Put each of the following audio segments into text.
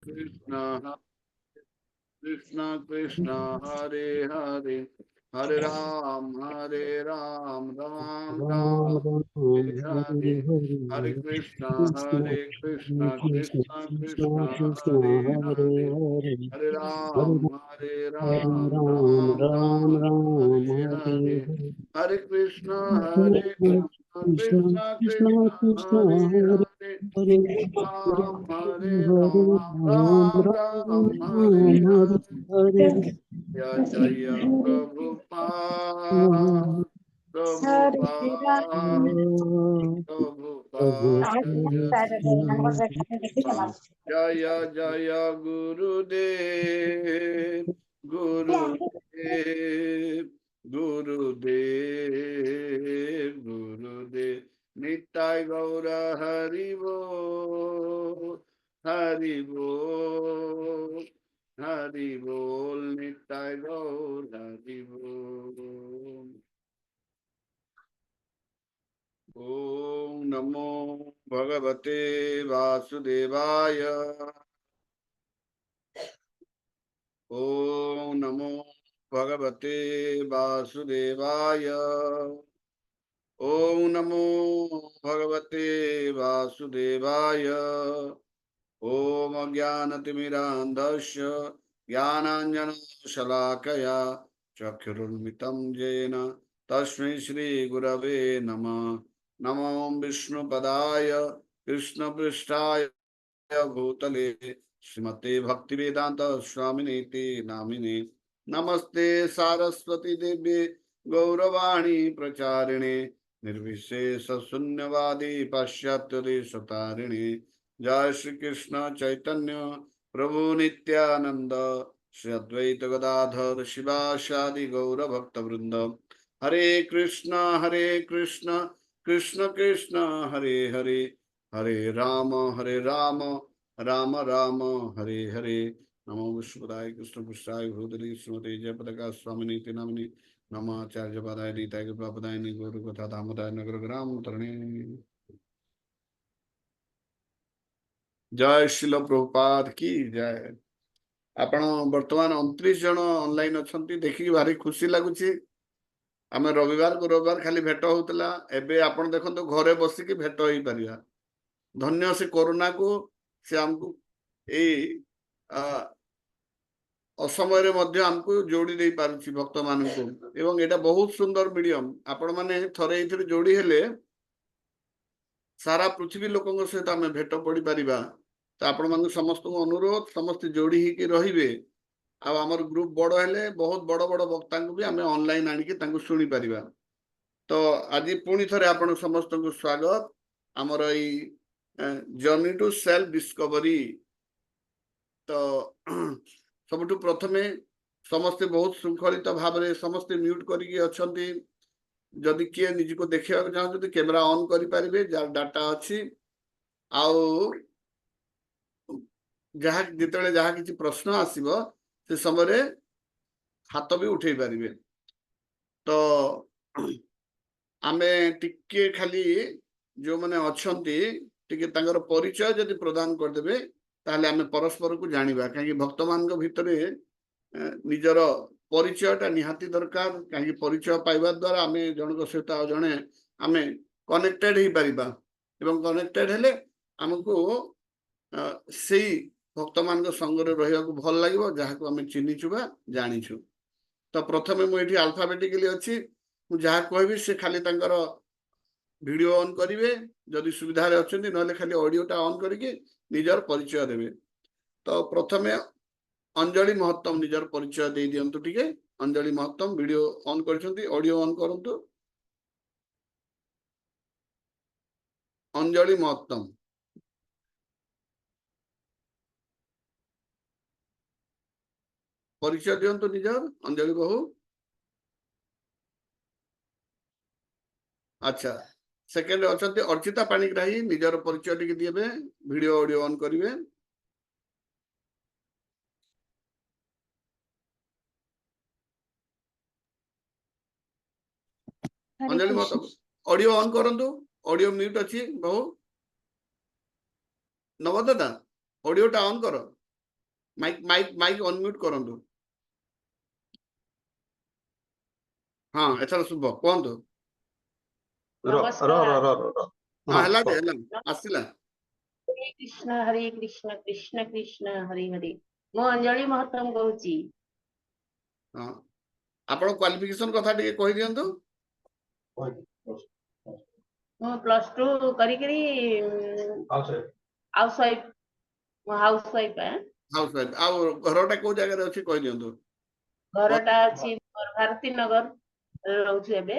Krishna Krishna Krishna Hare Hare Hare Ram Ram Hare Hare Hare Hare Krishna Krishna Krishna Hare Hare Hare Ram Hare Hare Hare Krishna Krishna Krishna Hare Hare Hare Ram Hare Hare Jaya Prabhupada Prabhupada Prabhupada Jaya Jaya Gurudev Gurudev Gurudev Gurudev Nitai Gaura Haribo Haribo Haribol Nitai Gaur Haribol Om Namo Bhagavate Vasudevaya Om Namo Bhagavate Vasudevaya Om Namo Bhagavate Vasudevaya Om Jnanatimidandasya Jnananjana Shalakaya Chakrurmitam Jena Tasmai Shri Gurave Namah Namo Vishnu Padaya Krishna Prishtaya Bhutale Srimate Bhaktivedanta Swaminiti Namine Namaste Saraswati Devi Gauravani Pracharine Nirvishesha Sunyavadi Pashyatya Satarine Jai Shri Krishna Chaitanya Prabhu Nityananda Shri Advaita Gadadhar Shiva Shadi Gaura Bhakta Vrinda Hare Krishna Krishna Krishna Hare Hare Hare Rama Rama Rama Hare Hare Namo Vishwadaya Krishna Prasthaya Bhudali Srimate Jayapadaka Swaminiti Namini Nama Acharya Padaya Nitaya Prapadaya Guru Gatha Dhamadaya Nagara Gram Tarani जय शिल प्रभुपाद की जय आपण वर्तमान 29 जन online अछंती देखि भारी खुशी लागुची आमे रविवार को रविवार खाली भेट होतला एबे आपण देखंतो घरे बसी की भेट होई परिया धन्य से कोरोना को से हमको ए असमय मध्य हमको जोड़ी दे पारुची भक्त माननको एवं एटा बहुत सुंदर मीडियम आपण माने थरे इथिर जोड़ी हेले सारा पृथ्वी लोकଙ୍କ सहित आमे भेट पड़ी परिबा तो आपण मानक समस्त अनुरोध समस्त जोड़ी ही की रहिबे आ हमर ग्रुप बड़ हेले बहुत बड़ बड़ वक्ता को भी आमे ऑनलाइन आनी के तांको सुनी परिबा तो आज पुणी थरे आपण समस्त को स्वागत हमर ई जर्नी टू सेल्फ डिस्कवरी तो सबटु प्रथमे समस्त बहुत श्रृंखलित भाव में समस्त म्यूट करके अच्छी जदि किए निज को देखा चाहते कैमेरा ऑन करें जार डाटा अच्छी आउ जहाँ जिते जहाँ किसी प्रश्न आसो से समय हाथ भी उठे पारे तो आमे टिके खाली जो मैंने अच्छा परिचय जदि प्रदान करदे ताहले आमे परस्पर को जानिबा कहीं भक्त मान भितर निजर परिचयटा निहाती दरकार कहीं परिचय पाइबा द्वारा आमे जनक सहित जड़े आमे कनेक्टेड ही पारिबा एवं कनेक्टेड हेले हमको से भक्त मान संगे रहा भल लगे जहाँ को आम चिन्हीचुबा जानीचु तो प्रथमे मुझे अल्फाबेटिकली अच्छी जहाँ कहबी से खाली वीडियो ऑन करेंगे जदि सुविधा अच्छा ना खाली ऑडियोटा ऑन करके निजर परिचय देवे तो प्रथमे अंजलि महत्तम निजर परिचय दे दिंतु टिके अंजलि महत्तम वीडियो ऑन कर ऑडियो ऑन करंतु अंजलि महत्तम परिचय दिंतु निजर अंजलि बहु अच्छा सेकेंड अच्छा अर्चिता पाणिग्राही निजर परिचय टी दिए वीडियो ऑडियो ऑन करेंगे अंजलि महतो ऑडियो ऑन करंतु ऑडियो म्यूट अच्छी बहु नवदादा ऑडियोटा ऑन करो माइक अनम्यूट करंतु हाँ एथर शुभ कहंतु हाँ हला जे हला आसिला हरे कृष्ण कृष्ण कृष्ण हरे हरे मो अंजलि महत्तम कहूची हाँ आपण क्वालिफिकेशन कथा टिके कहि दियंतु मो +2 करी करी हाउसवाइफ है हाउसवाइफ आ घरटा को जगह रे अछि कहि दियंतु घरटा अछि भारती नगर रहउछु एबे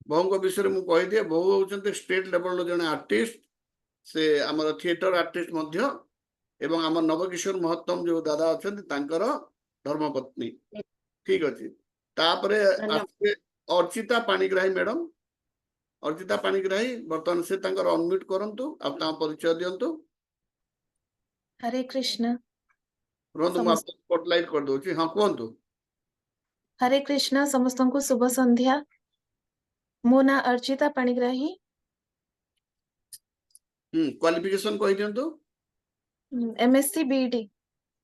बहु विषय मु कहि दिए बहु होचंते स्टेट लेवल जने आर्टिस्ट से हमर थिएटर आर्टिस्ट मध्य एवं हमर नवकिशोर महत्तम जो दादा अछंती तांकर धर्मपत्नी ठीक अछि तापरे आसे अर्चिता पाणिग्राही मैडम अर्चिता पाणिग्राही वर्तमान से तांकर अनम्यूट करंतु अब ता परिचय दियंतु हरे कृष्ण रोंदु मा स्पॉटलाइट कर दोची हां कोंतु हरे कृष्ण समस्त को शुभ संध्या मो ना अर्चिता पाणिग्राही क्वालिफिकेशन कहि दियंतु एमएससी बीडी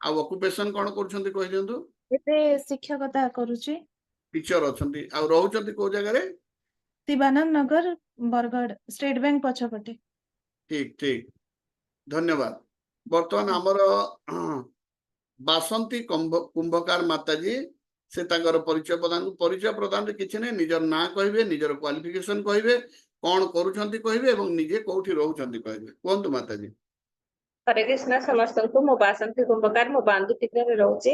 आ ऑक्युपेशन कोन करछंती कहि दियंतु एते शिक्षकता करूची टीचर अछंती आ रहउचंती को जगह रे शिवानंद नगर बरगढ़ स्टेट बैंक पछपटे ठीक ठीक धन्यवाद वर्तमान हमर बासंती कुंभकार माताजी से तांकर परिचय प्रदान रे किछ नै निजर ना कहबे निजर क्वालिफिकेशन कहबे कोन करूछंती कहबे एवं निजे कोठी रहउछंती कहबे कोंतु माताजी हरे कृष्ण समस्त को मो बासंती कुंभकार मो बांदु टिकरा रे रहउची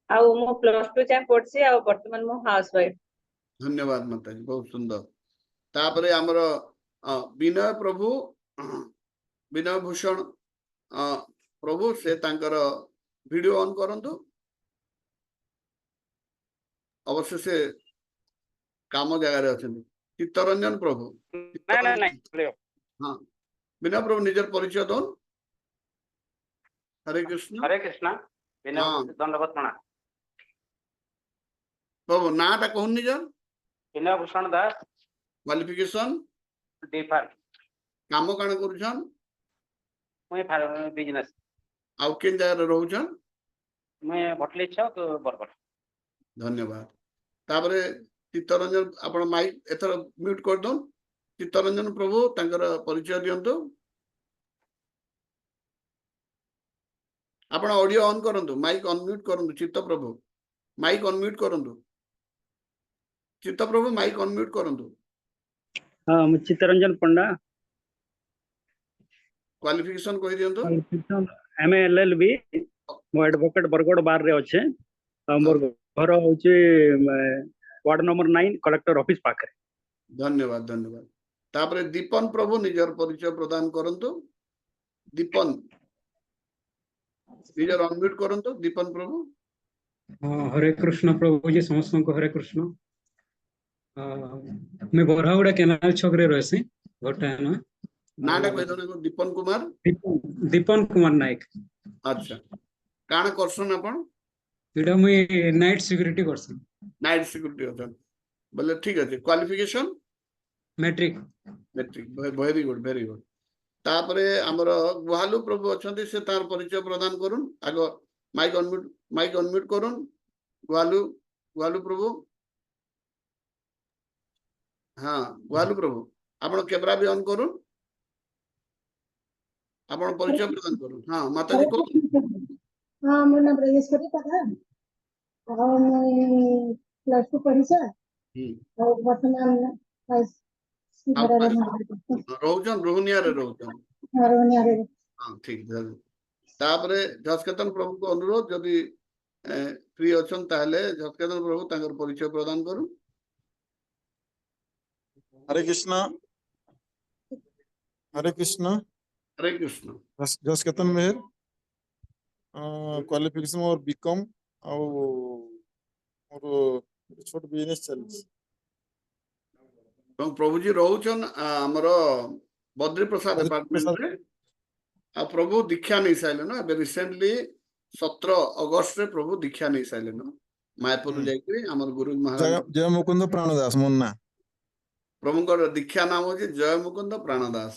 आ मो +2 जा पढसी आ वर्तमान मो हाउसवाइफ धन्यवाद माताजी बहुत सुंदर तापरे हमर विनय प्रभु विनय भूषण प्रभु से तांकर वीडियो ऑन करंतु अवश्य से काम जगह रे अछन चित्तरंजन प्रभु हाँ विनय प्रभु निजर परिचय दोन हरे कृष्ण विनय दंडवत प्रणाम प्रभु नाटा कहून निजर विनय भूषण दास क्वालिफिकेशन डी फार्म काम काण करूछन मैं फार्म बिजनेस आउ केन जगह रे रहउछन मैं भटली छक बरगढ़ धन्यवाद तापरे चित्तरंजन आपण माइक एथर म्यूट कर दोन चित्तरंजन प्रभु तांकर परिचय दियंतु आपण ऑडियो ऑन करंतु माइक अनम्यूट करंतु चित्त प्रभु माइक अनम्यूट करंतु चित्त प्रभु माइक अनम्यूट करंतु हां चित्तरंजन पंडा क्वालिफिकेशन कहि दियंतु एमए एलएलबी मो एडवोकेट बरगढ़ बार रे अच्छे मोर घर होचे वार्ड नंबर 9 कलेक्टर ऑफिस पाखरे धन्यवाद धन्यवाद तापरे दीपन प्रभु निजर परिचय प्रदान करंतु दीपन निजर अनम्यूट करंतु दीपन प्रभु हरे कृष्ण प्रभु जी समस्त को हरे कृष्ण मैं बरहाउड़ा केनाल छक रे रहसी गोटा ना नाटा कहि दो दीपन कुमार दीपन कुमार नायक अच्छा काण करसन आपण एटा मुई नाइट सिक्योरिटी करसन नाइट सिक्योरिटी होतन बोले ठीक है क्वालिफिकेशन मैट्रिक वेरी गुड तापरे हमर गुहालू प्रभु अछंती से तार परिचय प्रदान करूं आगो माइक अनम्यूट करूं गुहालू प्रभु हाँ गुहालू प्रभु आपण कैमरा भी ऑन करूं आपण परिचय प्रदान करूं हाँ माताजी को हाँ मोर नाम राजेश्वरी प्रधान और मैं +2 पढ़िसा और वर्तमान रोहजन रोहनिया रे रोहजन हाँ ठीक है तापरे जसकेतन प्रभु को अनुरोध यदि फ्री अछन ताले जसकेतन प्रभु तांकर परिचय प्रदान करू हरे कृष्ण हरे कृष्ण हरे कृष्ण जसकेतन मेहर क्वालिफिकेशन और बीकॉम और छोट बिजनेस चली प्रभु जी रोचन हमर बद्री प्रसाद डिपार्टमेंट रे आ प्रभु दीक्षा नहीं साइले ना रिसेंटली 17 अगस्त रे प्रभु दीक्षा नहीं साइले ना मायापुर जाइकरी हमर गुरु महाराज जय मुकुंद प्राणदास मुन्ना प्रभु को दीक्षा नाम हो जय मुकुंद प्राणदास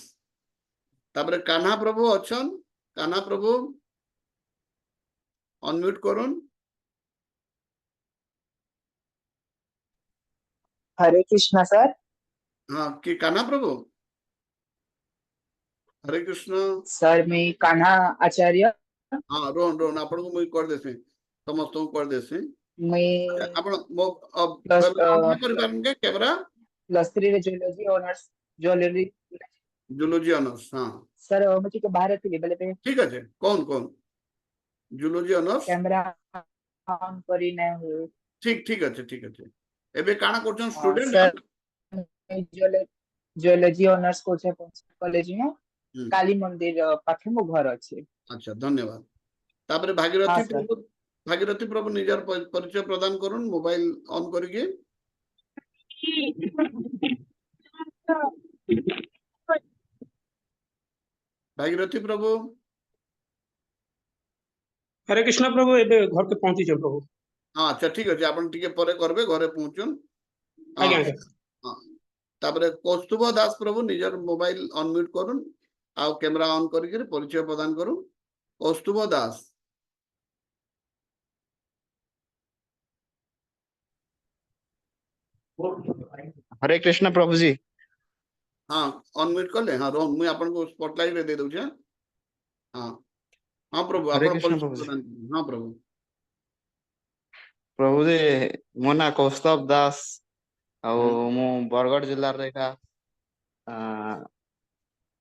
तापरे कान्हा प्रभु अछन कान्हा प्रभु अनम्यूट करुन। हरे कृष्णा सर। हाँ कि कान्हा प्रभु हरे कृष्ण। सर मैं कान्हा आचार्य। हाँ रोहन रोहन आपण को मुई कर देसे समस्त को कर देसे। मैं आपण मो अब प्लस कर पारेंगे कैमरा +3 रे zoology honours jewellery. Zoology honours. हाँ सर मुझे के बाहर थी बेले पे ठीक है कौन कौन जूलॉजी ऑनर्स। कैमरा ऑन करी ना हो। ठीक ठीक है ठीक है एबे काना करछन स्टूडेंट। सर ज्वेलरी ऑनर्स को छे कॉलेज में काली मंदिर पाखे मो घर अछि। अच्छा धन्यवाद। तापरे हाँ सर। भागीरथी प्रभु निजर परिचय प्रदान करुन मोबाइल ऑन करके। भागीरथी प्रभु। हरे कृष्ण प्रभु एबे घर के पहुंची छ प्रभु। हाँ अच्छा ठीक है आपण टिके परे करबे घरे पहुंचुन। हाँ आज्ञा हाँ तापरे कौस्तुभ दास प्रभु निजर मोबाइल अनम्यूट करुन आ कैमरा ऑन करके परिचय प्रदान करुन। कौस्तुभ दास। हरे कृष्ण प्रभु जी। हाँ अनम्यूट कर ले। हाँ रोहन मुई आपण को स्पॉटलाइट रे दे दउ छे। हाँ हाँ प्रभु हरे आपण कृष्ण परिचय प्रभु जी। प्रदान करुन। हाँ प्रभु प्रभु जी मो ना कौस्तव दास ଆଉ ମୁଁ ବରଗଡ଼ ଜିଲ୍ଲାରେ ଏକା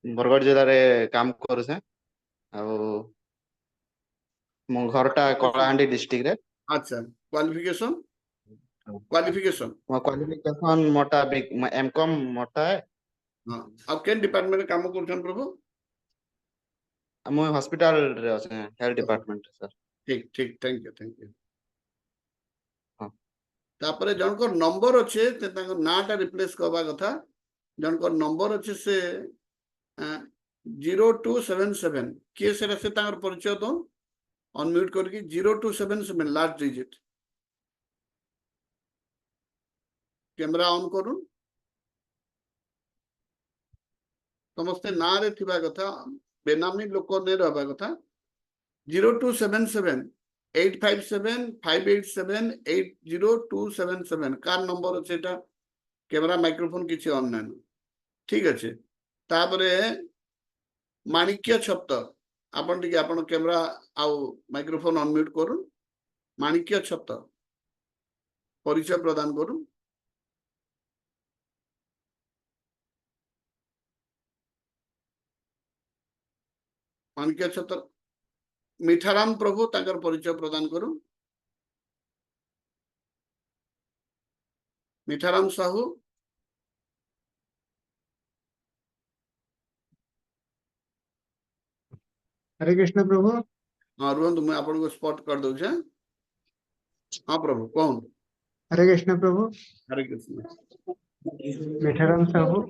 ବରଗଡ଼ ଜିଲ୍ଲାରେ କାମ କରୁଛେ ଆଉ ମୋ ଘରଟା କଳାହାଣ୍ଡି ଡିଷ୍ଟ୍ରିକ୍ଟରେ। अच्छा क्वालिफिकेशन ମୋ क्वालिफिकेशन मोटा एमकॉम मोटा है। हाँ अब केन डिपार्टमेंट में काम करछन प्रभु। ମୁଁ ହସ୍ପିଟାଲ ରେ ଅଛି ହେଲ୍ଥ ଡିପାର୍ଟମେଣ୍ଟ सर। ठीक ठीक थैंक यू हाँ तापरे जनकर नंबर अच्छे ते तांको नाटा रिप्लेस करबा कथा। जनकर नंबर अच्छे से 0277 के से तांकर परिचय दो अनम्यूट करके 0277 लास्ट डिजिट कैमरा ऑन करूं। समस्ते ना रे थिबा कथा बेनामी लोक ने रहबा कथा 0277 857 587 80277 कार नंबर अच्छे एटा कैमरा माइक्रोफोन किसी ऑन ना ठीक अच्छे। तापरे माणिक्य छत्तर आपण टिके आपण कैमरा आउ माइक्रोफोन अनम्यूट करूं। माणिक्य छत्तर परिचय प्रदान करूं। माणिक्य छत्तर मिठाराम प्रभु तांकर परिचय प्रदान करूं। मिठाराम साहू। हरे कृष्ण प्रभु। हाँ रुहंतु मैं आपन को स्पॉट कर दउ छे। हाँ प्रभु कौन। हरे कृष्ण प्रभु। हरे कृष्ण। मिठाराम साहू।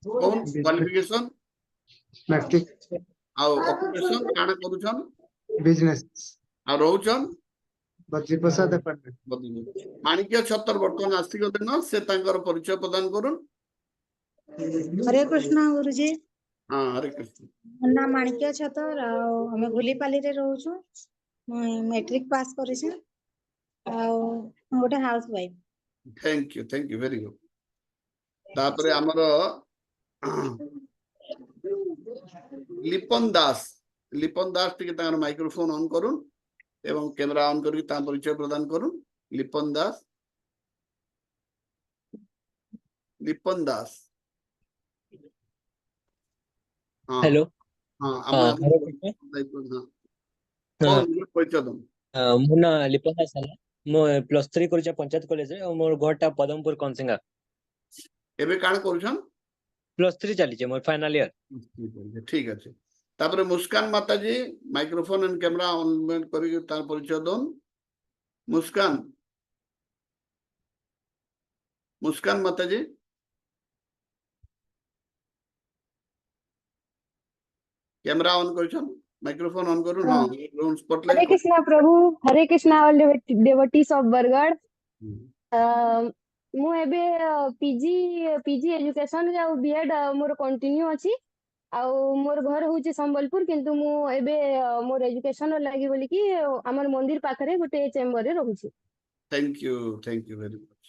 कौन क्वालिफिकेशन मैट्रिक आउ ऑक्युपेशन काना करूछन बिजनेस आ रहउछन बद्री प्रसाद अपार्टमेंट। माणिक्य छत्तर वर्तमान आस्तिक दिन से तांकर परिचय प्रदान करूं। हरे कृष्ण गुरुजी। हाँ हरे कृष्ण। मोर नाम माणिक्य छतर आमे गुलीपाली रे रहउछु। मैट्रिक पास करिसे गोटे house wife. Thank you very good. तापरे हमर लिपन दास टिके तांकर माइक्रोफोन ऑन करूं एवं कैमरा ऑन करके ता परिचय प्रदान करूं। लिपन दास। हाँ हेलो। हाँ हरे हम कृष्ण। हाँ हाँ, कौन परिचय दम। मो ना लिपन दास साला मो +3 करिचा पंचायत कॉलेज रे और मोर घरटा पदमपुर कनसिंगा। एबे काण करूछन +3 चलीचे मोर फाइनल ईयर। ठीक আছে। तापरे मुस्कान माता जी माइक्रोफोन एंड कैमरा ऑन करके तार परिचय दन। मुस्कान माता जी कैमरा ऑन करिछन माइक्रोफोन ऑन करू। हां रोन स्पॉटलाइट हरे कृष्णा प्रभु। Hare Krishna all devotees of Bargarh. मु एबे पीजी एजुकेशन या बीएड मोर कंटिन्यू अछि ଆଉ ମୋର ଘର ହଉଛି ସମ୍ବଲପୁର କିନ୍ତୁ ମୁଁ ଏବେ ମୋର ଏଜୁକେସନ ଲାଗି ବୋଲିକି ଆମର ମନ୍ଦିର ପାଖରେ ଗୋଟେ ଚେମ୍ବର ରେ ରହୁଛି। Thank you very much.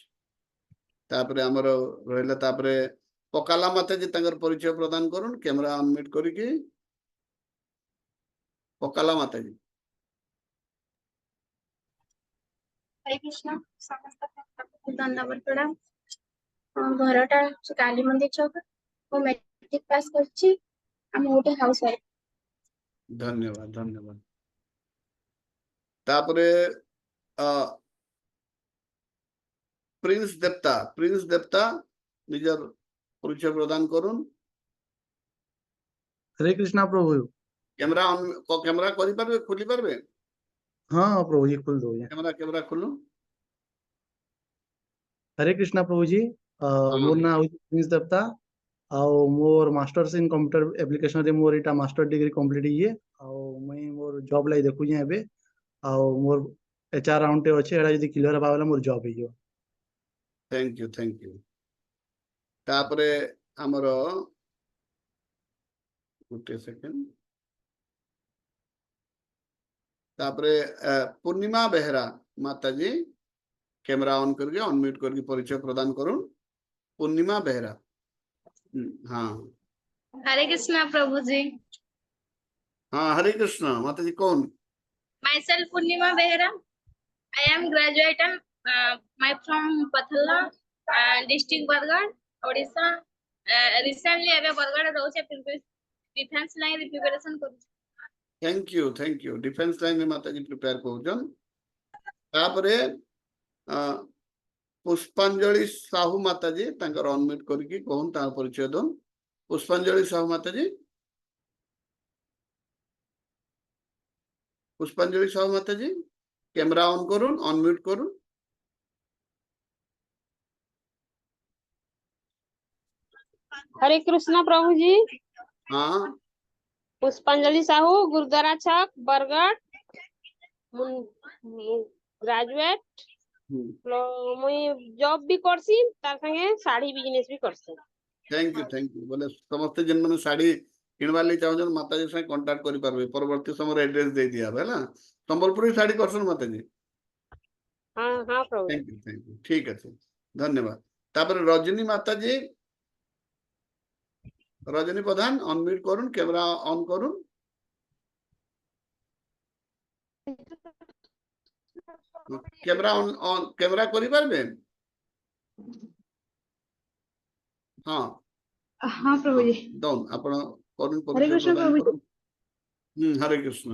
तापरे हमर रहला तापरे पकाला माता जी तंगर परिचय प्रदान करूँ कैमरा अनम्यूट करिके पकाला माता जी। हरे कृष्ण समस्त भक्तों धन्यवाद प्रणाम। घरटा काली मंदिर चौक मु मैट्रिक पास करछि हम गोटे हाउस वाइफ। धन्यवाद धन्यवाद। तापरे प्रिंस देवता निजर परिचय प्रदान करूँ। हरे कृष्णा प्रभु। कैमरा करि पारबे खोली पारबे? हाँ प्रभु जी खोल दो। कैमरा खोलू। हरे कृष्णा प्रभु जी मोर ना हूँ प्रिंस देवता आउ मोर मास्टर्स इन कंप्यूटर एप्लिकेशन रे मोर इटा मास्टर डिग्री कंप्लीट हिए आउ मुई मोर जॉब लाई देखु जे एबे आउ मोर एचआर राउंड टे अछि एडा जदी क्लियर बा वाला मोर जॉब हियो। Thank you. तापरे हमरो गुटे सेकंड। तापरे पूर्णिमा बेहरा माता जी कैमरा ऑन करके अनम्यूट करके परिचय प्रदान करूँ। पूर्णिमा बेहरा। हाँ हरे कृष्णा प्रभु जी। हाँ हरे कृष्ण माता जी कौन? Myself Purnima Behera. I am graduate from Pathalla district Bargarh, Odisha. Recently I Bargarh roche defense line preparation करू। थैंक यू डिफेंस लाइन में माता जी प्रिपेयर करूछन। तापरे पुष्पांजलि साहू माता जी तंकर अनम्यूट करके कहून तार परिचय दन। पुष्पांजलि साहू माता जी। पुष्पांजलि साहू माता जी कैमरा ऑन करूँ अनम्यूट करूँ। हरे कृष्णा प्रभु जी। हाँ पुष्पांजलि साहू गुरुद्वारा छक बरगढ़ ग्रेजुएट मुई जॉब भी करसी तार संगे साड़ी बिजनेस भी करसी। थैंक यू बोले समस्त जन माने साड़ी किनवा ले चाहजन माता जी से कांटेक्ट करि पारबे। परवर्ती समय एड्रेस दे दिया हैला संबलपुरी साड़ी करसन माता जी। हाँ प्रभु। थैंक यू ठीक है धन्यवाद। तापर रजनी माता जी रजनी प्रधान अनम्यूट करूँ कैमरा ऑन करूँ। कैमरा ऑन कैमरा करि पारबे? हाँ हाँ प्रभु जी। दौन आपण करूँ हरे परिचय कृष्ण प्रदान प्रभु करूँ। हरे कृष्ण।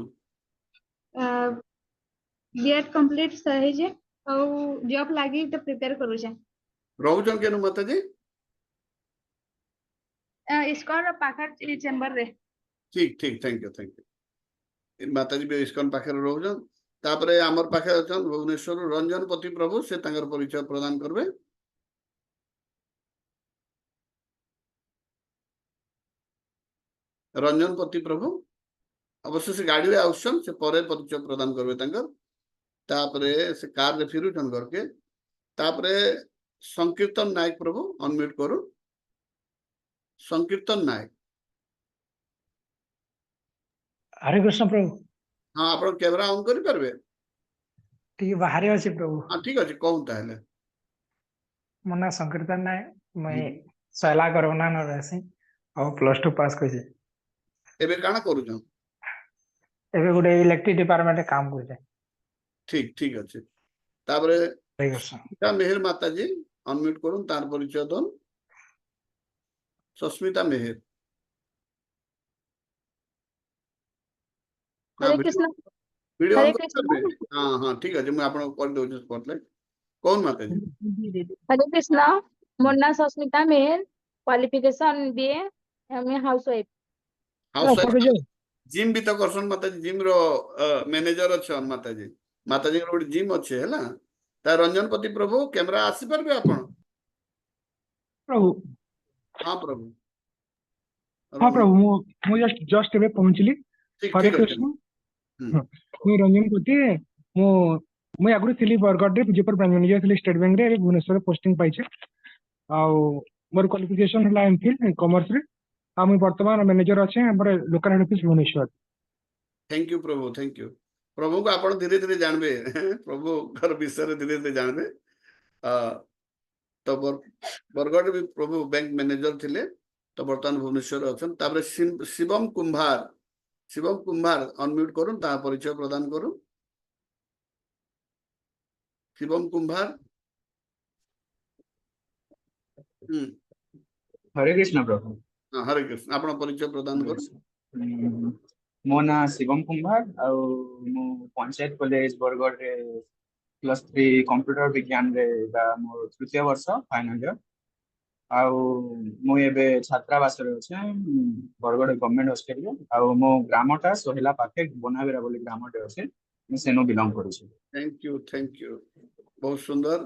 बीएड कंप्लीट सही जे और जॉब लागी तो प्रिपेयर करू छे। रहउछन केनु माता जी? इसकोर पाखर चेंबर रे। ठीक थैंक यू माता जी भी इस्कन पाखे रहउछन। तापरे हमर पाखे अछन भुवनेश्वर रंजन पति प्रभु से तंगर परिचय प्रदान करबे। रंजन पति प्रभु अवश्य से गाड़ी रे आउछन से परे परिचय प्रदान करबे तंगर। तापरे से कार रे फिरुछन घर के। तापरे संकीर्तन नायक प्रभु अनम्यूट करू। संकीर्तन नायक। हरे कृष्ण प्रभु। हाँ आपण कैमरा ऑन करि पारबे? टी बाहर अछि प्रभु। हाँ ठीक अछि कहूं ताहले। मोर ना संकीर्तन नाय मैं सैला करवना न रहसी और +2 पास कइसे। एबे काना करूछन? एबे गुडे इलेक्ट्रिक डिपार्टमेंट काम करछे। ठीक अछि। तापरे हरे कृष्ण। सस्मिता मेहर माता जी अनम्यूट करूं तार परिचय दन। सस्मिता मेहर। हरे कृष्ण। वीडियो हरे ऑन करबे? कृष्ण। हाँ ठीक अछि मैं आपण कर दोछ स्पॉटलाइट। कौन माता जी? हरे कृष्ण मोर ना सस्मिता मेहर क्वालिफिकेशन बीए मैं हाउस वाइफ। हाउस जिम भी तो करसन माता जी जिम रो मैनेजर अछन माता जी। माता जी रो जिम अच्छे हैला। ता रंजन पति प्रभु कैमरा आसी परबे आपण? प्रभु हाँ प्रभु। हाँ प्रभु मु जस्ट एबे पहुंचली। हरे कृष्ण। मैं रंजन पति मु आगु थिली बरगढ़ रे विजयपुर ब्रांच मैनेजर थिली स्टेट बैंक रे भुवनेश्वर पोस्टिंग पाइछे। आ मोर क्वालिफिकेशन हला एमफिल कॉमर्स रे मुई वर्तमान मैनेजर अच्छे हमर local head office Bhubaneswar. Thank you प्रभु, थैंक यू। प्रभु को आपण धीरे धीरे जानबे प्रभु घर विषय धीरे धीरे जानबे। तो बरगढ़ भी प्रभु बैंक मैनेजर थिले, तो बर्तमान भुवनेश्वर अछन। तापर शिवम कुंभार अनम्यूट करूँ, ता परिचय प्रदान करूँ। शिवम कुंभार। हरे कृष्ण प्रभु। हाँ, हरे कृष्ण। आपण परिचय प्रदान करूँ। मो ना शिवम कुंभार आउ मु पंचायत कॉलेज बरगढ़ रे +3 कंप्यूटर विज्ञान रे मोर तृतीय वर्ष फाइनल ईयर। आउ मु एबे छात्रावास रे अछि बरगढ़ गवर्नमेंट हॉस्टल रे। आउ मो ग्रामटा सोहेला पाखे बनावेरा बोली ग्रामटे अछि, मु सेनो बिलोंग करू छी। Thank you, thank you. बहुत सुंदर।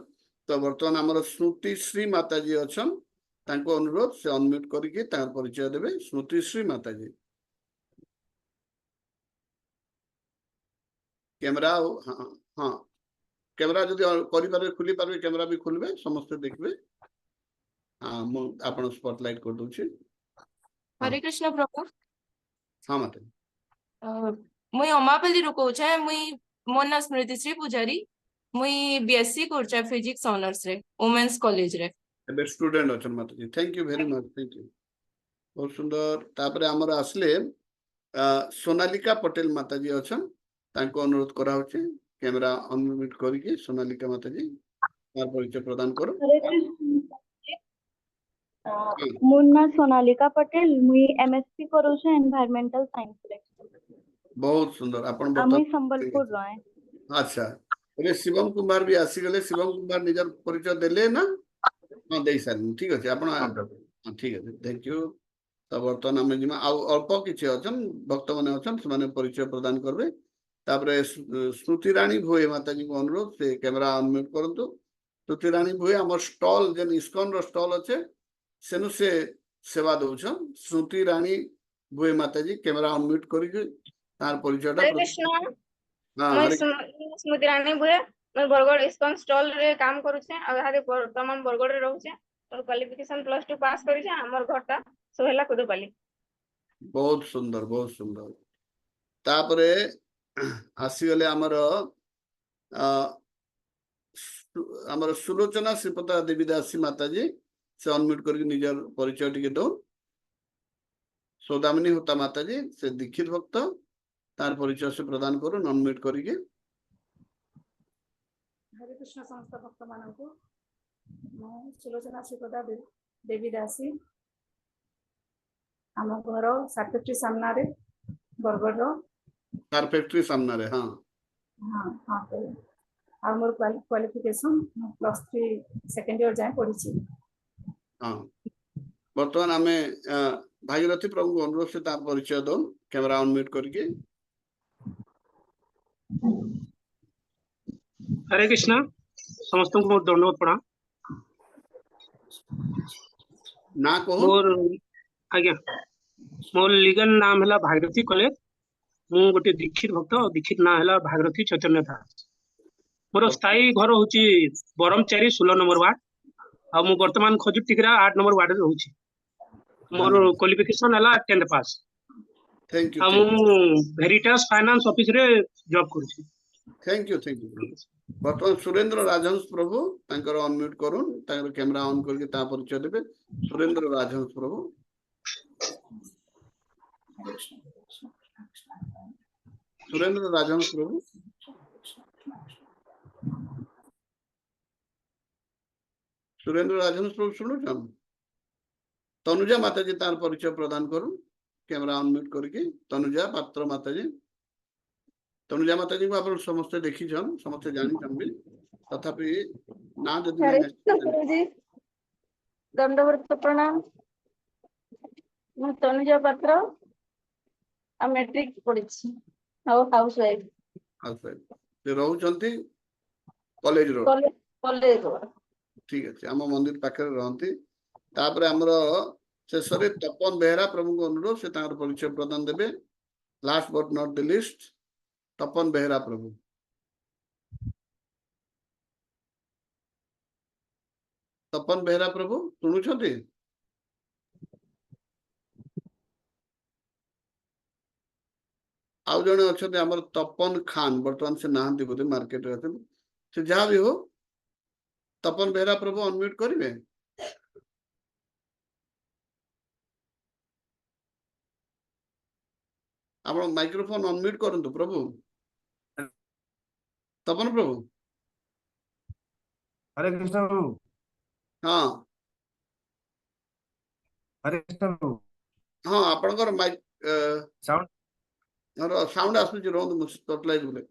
तो वर्तमान हमर स्मृति श्री माताजी अछन, तांको अनुरोध से अनम्यूट करके तार परिचय देबे। स्मृति श्री माताजी कैमरा। हाँ हाँ, कैमरा जदि करि पारे खुली पारे, कैमरा भी खुलबे, समस्त देखबे। हाँ, मु आपण स्पॉटलाइट कर दोछि। हरे कृष्ण प्रभु। हाँ माता। मुई अमापल्ली रू कहूछे। मुई मोर ना स्मृति श्री पुजारी। मुई बीएससी करछे फिजिक्स ऑनर्स रे वुमेन्स कॉलेज रे। एबे स्टूडेंट अछन माताजी। Thank you very much, thank you. बहुत सुंदर। तापरे हमर आसले सोनालिका पटेल माताजी अछन, तांको अनुरोध करा होछि कैमरा अनम्यूट करके सोनालिका माताजी तार परिचय प्रदान करो। मोर ना सोनालिका पटेल। मुई एमएससी करूछे एनवायरमेंटल साइंस रे। बहुत सुंदर। आपण आमुई बता। संबलपुर रहे। अच्छा, अरे शिवम कुमार भी आसी गले। शिवम कुमार निजर परिचय देले ना? हाँ, दे सारी। ठीक अछि। आपण हाँ, ठीक अछि। Thank you. तो बर्तमान आम जिमा अल्प किछि अछन भक्त माने अछन, से परिचय प्रदान करबे। तापरे स्मृति रानी भोए माताजी को अनुरोध से कैमरा अनम्यूट करंतु। स्मृति रानी भोए हमर स्टॉल जेन इस्कॉन रो स्टॉल अछि सेनु से सेवा दउछन। स्मृति रानी भोए माताजी कैमरा अनम्यूट करके तार परिचयटा। हरे कृष्ण। हाँ, मैं हरे। स्मृति रानी बुए। मैं बरगढ़ इस्कॉन स्टॉल रे काम करूछे। आ हारे वर्तमान बरगढ़ रे रहूछे। और क्वालिफिकेशन +2 पास करिछे। हमर घरटा सोहेला कुदुपाली। बहुत सुंदर, बहुत सुंदर। तापरे आसी गले हमर हमर सुलोचना श्रीपता देवीदासी माताजी से अनम्यूट करके निजर परिचय टिके दो। सौदामिनी होता माताजी से दीक्षित भक्त, तार परिचय से प्रदान करो अनम्यूट करके। हरे कृष्ण समस्त भक्त मानक मैं सुलोचना श्रीपदा देवी दासी। आम घर सार फैक्ट्री सामना रे बरगढ़। सार फैक्ट्री सामना रे। हाँ हाँ हाँ। और मोर क्वालिफिकेशन +3 सेकंड ईयर जाए पढ़ी। हाँ, वर्तमान आमे भागीरथी प्रभु को अनुरोध से तार परिचय दो कैमरा अनम्यूट करके। हरे कृष्णा समस्त को दंडवत प्रणाम। ना कहो। मोर आज्ञा मोर लीगल नाम है भागीरथी कॉलेज। मु गोटे दीक्षित भक्त। दीक्षित ना है भागीरथी चैतन्य दास। मोर स्थायी घर होची बरमचारी 16 नंबर वार्ड। आ मु वर्तमान खजूर टिकरा 8 नंबर वार्ड रे रहूची। मोर क्वालिफिकेशन है 10th पास। Thank you. आ मु वेरिटास फाइनेंस ऑफिस रे जॉब करूची। Thank you, thank you. वर्तमान सुरेंद्र राजहंस प्रभु तांकर अनम्यूट करूँ, तांकर कैमरा ऑन करके ता परिचय देबे। सुरेंद्र राजहंस प्रभु। सुरेंद्र राजहंस प्रभु। सुरेंद्र राजहंस प्रभु सुनो छन। तनुजा माताजी तार परिचय प्रदान करूँ कैमरा अनम्यूट करके। तनुजा पात्र माताजी। तनुजा माताजी को आप समस्त देखी छन, समस्त जानी छन भी, तथापि ना जदि हरे कृष्ण गुरुजी दंडवत प्रणाम। मैं तनुजा पात्र आ मैट्रिक पढ़ी और हाउस वाइफ। से रहउचंती कॉलेज रोड। कॉलेज ठीक है, आम मंदिर पाखे रहती। तापर हमर शेषरे तपन बेहरा प्रभु को अनुरोध से तार परिचय प्रदान देबे। Last but not the least Tapan Behera प्रभु। तपन बेहरा प्रभु सुनुछंती? आउ जने अछते हमर तपन खान वर्तमान से नाहंती बोधे मार्केट रे अछन से जहाँ भी हो तपन बेहरा प्रभु अनम्यूट करिवे आपण माइक्रोफोन अनम्यूट करंतु प्रभु तपन प्रभु हरे कृष्ण प्रभु हाँ हरे कृष्ण प्रभु हाँ आपनकर माइक साउंड साउंड आसुची रोंद मु स्पॉटलाइट बोले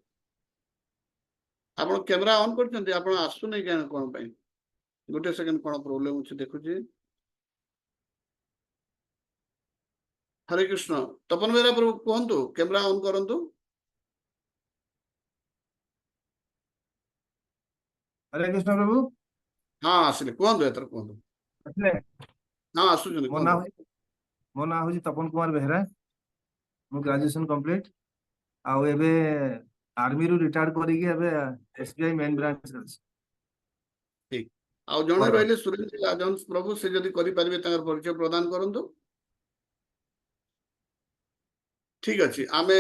आपण कैमरा ऑन करछन्ती आपण आसु नै केन कोन पई गोटे सेकंड कोन प्रॉब्लम अछि देखुची हरे कृष्ण तपन बेरा प्रभु कहंतु कैमरा ऑन करंतु हरे कृष्ण प्रभु हाँ आसिले कहंतु एतर कहंतु असले हाँ आसुचन्ती मो ना होजी तपन कुमार बेहरा मो ग्रेजुएशन कंप्लीट आउ एबे आर्मी रु रिटायर्ड करिके एबे एसबीआई मेन ब्रांच ठीक आउ जणे रहले सुरेंद्र राजहंस प्रभु से जदि करि परिबे तांगर परिचय प्रदान करंतु ठीक अछि आमे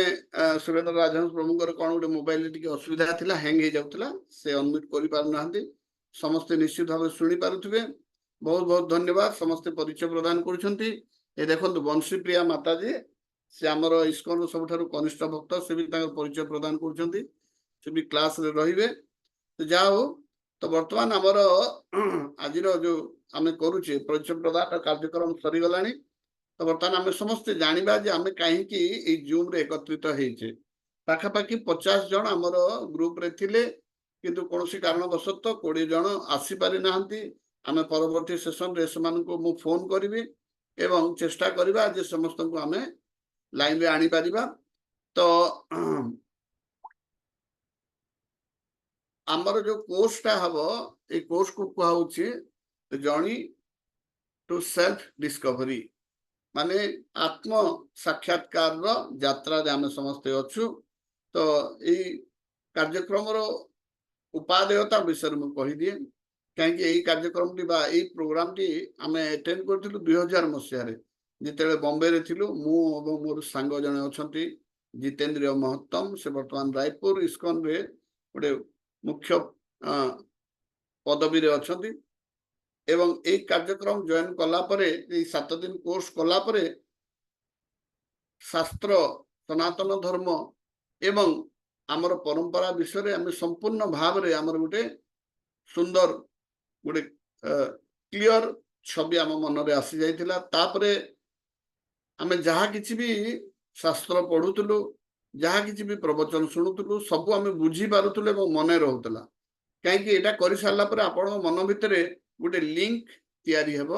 सुरेंद्र राजहंस प्रभुଙ୍କର कोन गुटे मोबाइल टिके असुविधा थिला हैंग हे जाउतला से अनम्यूट करि पारु नाहंती समस्त निश्चित भाव सुनि पारुथबे बहुत बहुत धन्यवाद समस्त परिचय प्रदान करूछंती ए देखंतु बंशी प्रिया माताजी से हमर इस्कन सबठारु कनिष्ठ भक्त से भी तांगर परिचय प्रदान करूछंती से भी क्लास रे रहिबे तो जाओ तो वर्तमान हमर आजिरो जो आमे करूचे परिचय प्रदान कार्यक्रम सरी गलानी तो वर्तमान आमे समस्त जानिबा जे आमे काहे कि ए जूम रे एकत्रित हेइचे पाखा पाखी 50 जन हमर ग्रुप रे थिले किंतु कोनोसी कारणवशत 20 जन आसी पारि नाहंती आमे परवर्ती सेशन रे समान को मु फोन करबी एवं चेष्टा करबा जे समस्त को आमे लाइन रे आनी पारिबा तो हमर जो कोर्स टा हबो ए कोर्स को कहौ छी जर्नी टू सेल्फ डिस्कवरी माने आत्म साक्षात्कार रो यात्रा रे हम समस्त अछु तो ए कार्यक्रम रो उपादेयता विषय में कहि दिए कहीं यही कार्यक्रम टी बा ए प्रोग्राम टी हमें अटेंड करथिलु 2000 मसिया रे जितेले बॉम्बे रे थिलु मु एवं मोर सांग जने अछंती जितेंद्र महत्तम से वर्तमान रायपुर इस्कन रे गोटे मुख्य पदवी रे अछंती एवं एक कार्यक्रम जॉइन कला परे 7 दिन कोर्स कला परे शास्त्र सनातन धर्म एवं आमर परंपरा विषय रे हम संपूर्ण भाव रे आमर गोटे सुंदर गोटे क्लियर छवि आम मन रे आसी जाइतिला तापरे आमे जहा किछि भी शास्त्र पढुतलु जहा किछि भी प्रवचन सुनुतलु सब आमे बुझी पारुतलु एवं मने रहउतला काहे कि एटा करि सारला परे आपन मन भितरे गोटे लिंक तैयारी हेबो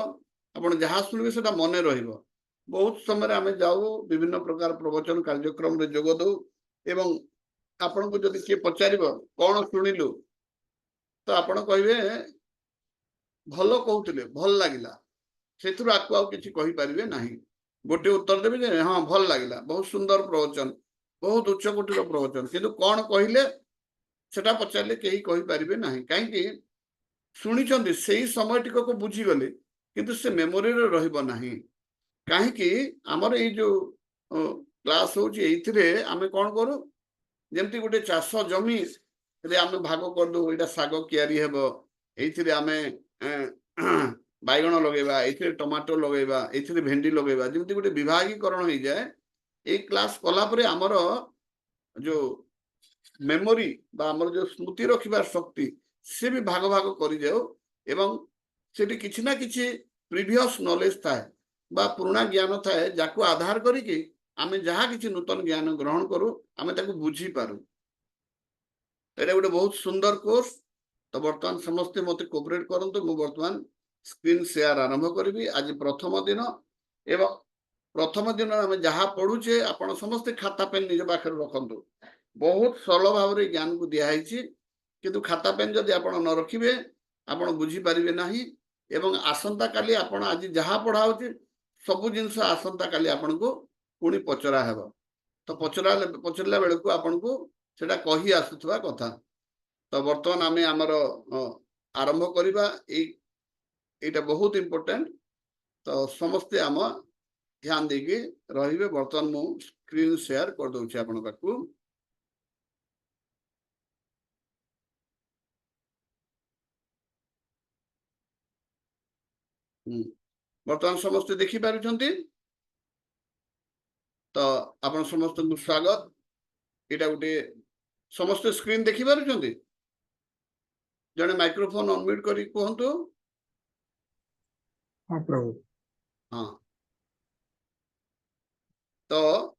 आपण जहा सुनबे सेटा मने रहिबो बहुत समय आमे जाऊ विभिन्न प्रकार प्रवचन कार्यक्रम रे जोग दउ एवं आपण को जदि के पचारिबो कोन सुनिलु तो आपण कहिबे भलो कहउतले भल लागिला सेथुर आकु आ किछि कहि परिबे नाही गोटे उत्तर देबे जे हां भल लागिला बहुत सुंदर प्रवचन बहुत उच्च कोटिर प्रवचन किंतु कोन कहिले सेटा पचारले केही कहि परिबे नाही काहे कि सुनिचंदी सेही समय टिको को बुझी गले किंतु से मेमोरी रे रहइबो नाही काहे कि हमर ए जो क्लास होची एथिरे आमे कोन करू जेमति गोटे चाष जमी रे आमे भाग कर दो एटा साग कियारी हेबो एथिरे आमे बाइगण लगेबा एथिरे टमाटो लगेबा एथिरे भेंडी लगेबा जेमति गोटे विभागीकरण हो जाए ए क्लास कला परे हमर जो मेमोरी बा हमर जो स्मृति रखिबा शक्ति से भी भाग भाग करि जाओ एवं सेठी किछि ना किछि प्रीवियस नॉलेज थाए बा पुराना ज्ञान थाए जाको आधार करी कि आमे जहा किछि नूतन ज्ञान ग्रहण करू आमे ताको बुझी पारू एटा गोटे बहुत सुंदर कोर्स तो वर्तमान समस्त मते कोऑपरेट करंतु मु वर्तमान स्क्रीन शेयर आरंभ करबी आज प्रथम दिन एवं प्रथम दिन आमे जहा पढुचे आपण समस्त खाता पेन निज पाखर रखंतु बहुत सरल भाव रे ज्ञान को दिया हैछि किंतु खाता पेन जदि आपण न रखिबे आपण बुझी परिबे नाही एवं आसंता काली आपण आज जहा पढा होछि सब जिंस आसंता काली आपण को पुणी पचरा हेबो तो पचरला बेले को आपण को सेटा कहि आसुथबा कथा तो वर्तमान आमे हमर आरंभ करिबा एटा बहुत इंपोर्टेंट तो समस्त आम ध्यान देके रहिबे वर्तमान मु स्क्रीन शेयर कर दउछि आपण पाखु। बर्तमान समस्त देखि पारुछन्ति तो आपण समस्त को स्वागत। एटा गोटे समस्त स्क्रीन देखि पारुछन्ति जने माइक्रोफोन अनम्यूट करी कहंतु। हाँ प्रभु। हाँ तो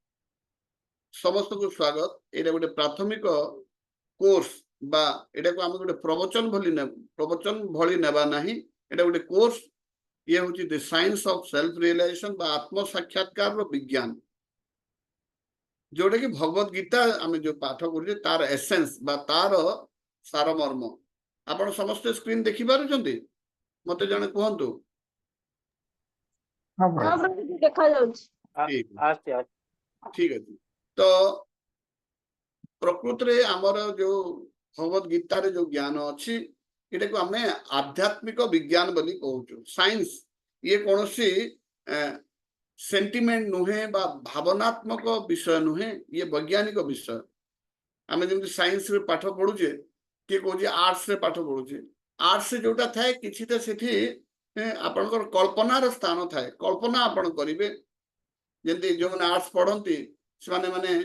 समस्त को स्वागत। एटा गोटे प्राथमिक कोर्स बा एटा को हम गोटे प्रवचन भली नेबा नाही। एटा गोटे कोर्स ये होची the science of self realization बा आत्म साक्षात्कार रो विज्ञान जोड़े कि भगवत गीता आम जो पाठ करूचे तार एसेंस बा तार सारमर्म आपण समस्त स्क्रीन देखि पारुछन्ति मते जने कहंतु। हाँ प्रभु। देखा जाउछि। ठीक अछि। तो प्रकृति रे हमर जो भगवत गीता रे जो ज्ञान अछि एटा को हमें आध्यात्मिक विज्ञान बोली कहूछु। साइंस ये कोनोसी सेंटिमेंट नुहे बा भावनात्मक विषय नुहे, ये वैज्ञानिक विषय। आमे जेमति साइंस रे पाठ पढुचे के कोजे आर्ट्स रे पाठ पढुचे, आर्ट्स से जोटा थाए किछिटा सेठी आपनकर कल्पनार स्थान थाए। कल्पना आपण करिवे जेमति जो माने आर्ट्स पढंती से माने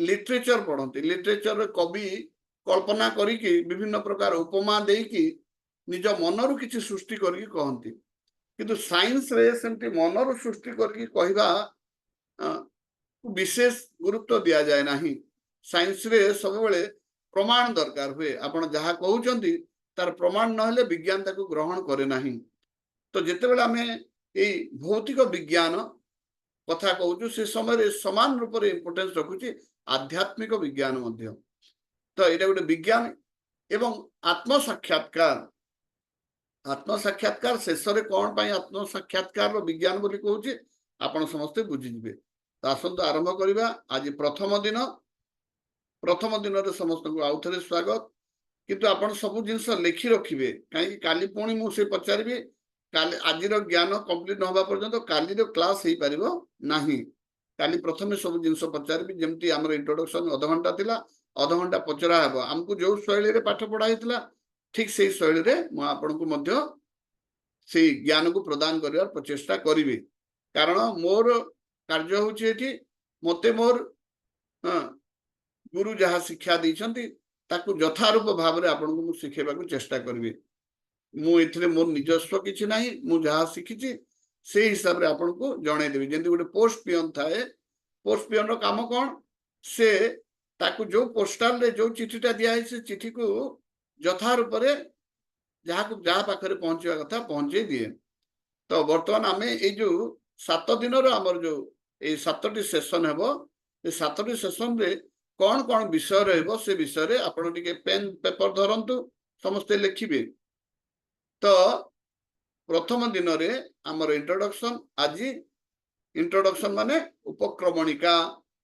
लिटरेचर पढंती। लिटरेचर रे कवि कल्पना करी कि विभिन्न प्रकार उपमा देई कि निज मनरु किछि सृष्टि करी कहंती। किंतु साइंस रे सेमति मनरु सृष्टि करी कहबा विशेष गुरुत्व दिया जाए नाही। साइंस रे सब बेले प्रमाण दरकार हुए। आपण जहा कहउचंती तार प्रमाण नहले विज्ञान ताको ग्रहण करे नाही। तो जेते बेले हमें ए भौतिक विज्ञान कथा कहउछु से समय रे समान रूप रे इंपोर्टेंस रखुची आध्यात्मिक विज्ञान मध्य। तो एटा गोटे विज्ञान एवं आत्म साक्षात्कार। आत्म साक्षात्कार शेष रे कोन पई आत्म साक्षात्कार रो विज्ञान बोली कहउची आपण समस्त बुझि जिवे। तो आसंत आरंभ करिबा। आज प्रथम दिन रे समस्त को आउथरे स्वागत। किंतु आपण सब जिंस लिखि रखिबे काई काली पुणी मु से पचारिबे। काली आज रो ज्ञान कंप्लीट होबा पर्यंत काली रो क्लास हेई परिबो नाही। काली प्रथमे सब जिंस पचारिबे जेमति हमर इंट्रोडक्शन आधा घंटा थिला, आधा घंटा पचरा हेबो। हमकु जो शैली रे पाठ पढा हितला ठीक सेही शैली रे मु आपण को मध्य सेही ज्ञान को प्रदान करिवार प्रचेष्टा करिवे। कारण मोर कार्य होची एठी मते मोर गुरु जहा शिक्षा दैछंती ताकू यथारूप भाव रे आपण को मु सिखेबा को चेष्टा करबी। मु इथरे मोर निजस्व किछि नाही, मु जहा सिखिछि से हिसाब रे आपण को जणे देबी। जेंति गोटे पोस्ट पियन थाए, पोस्ट पियन रो काम कोन से ताकू जो पोस्टल रे जो चिठीटा दिया है से चिठी को यथारूप रे जहा पाखरे पहुंचवा कथा पहुंचे दिए। तो वर्तमान आमे ए जो 7 दिन रो हमर जो ए 7टी सेशन हेबो, ए 7टी सेशन रे कौन कौन विषय रहइबो से विषय रे आपण टिके पेन पेपर धरंतु समस्ते लिखिबे। तो प्रथम दिन रे हमर इंट्रोडक्शन आज इंट्रोडक्शन माने उपक्रमणिका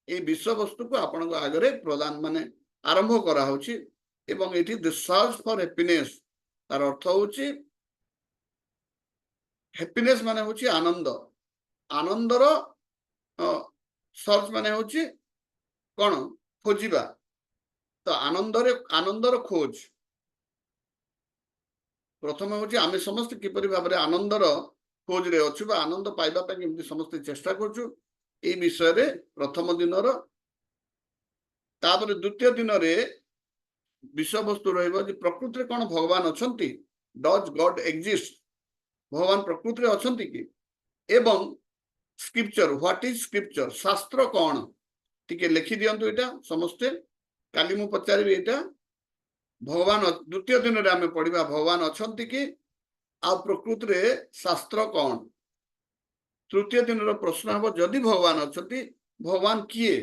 ए विषय वस्तु को आपण आगे प्रदान माने आरंभ करा होची। एवं एठी द सर्च फॉर हैप्पीनेस तार अर्थ होची हैप्पीनेस माने होची आनंद। आनंदर सर्च माने होची कोन खोजिबा। तो आनंदर खोज प्रथम होची आमे समस्त किपरि भाबरे आनंदर खोज रे अछु बा आनंद पाइबा पे केमति समस्त चेष्टा करछु ए विषय रे प्रथम दिन रो। तापर द्वितीय दिन रे विषय वस्तु रहइबो जे प्रकृति रे कोन भगवान अछंती, डज गॉड एग्जिस्ट, भगवान प्रकृति रे अछंती कि। एवं स्क्रिप्चर, व्हाट इज स्क्रिप्चर, शास्त्र कोन टिके लिखि दियंतु। एटा समस्ते काली मु पचारिबे एटा भगवान। द्वितीय दिन रे आमे पढिबा भगवान अछंती कि आ प्रकृति रे शास्त्र कोन। तृतीय दिन रो प्रश्न हबो जदि भगवान अछंती भगवान किए,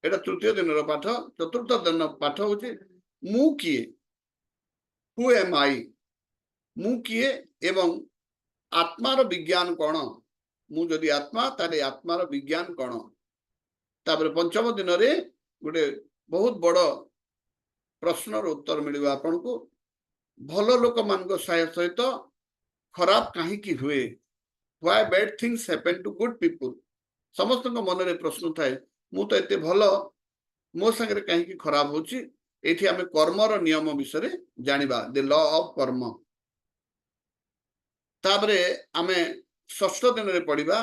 एटा तृतीय दिन रो पाठ। चतुर्थ दिन पाठ होची मु किए, हु एम आई, मु किए एवं आत्मार विज्ञान कोन। मु जदि आत्मा ताले आत्मार विज्ञान कोन। तापर पंचम दिन रे गोटे बहुत बड़ प्रश्नर उत्तर मिलिबा आपन को। भलो लोक मान को सहित खराब काहे की हुए, why bad things happen to good people. समस्त मन में प्रश्न थाए मु तो एते भल मो संगे कहीं खराब होची एठी आमे कर्मर नियम विषय जानिबा द लॉ ऑफ कर्म ताबरे आमे षष्ठ दिन रे पढ़िबा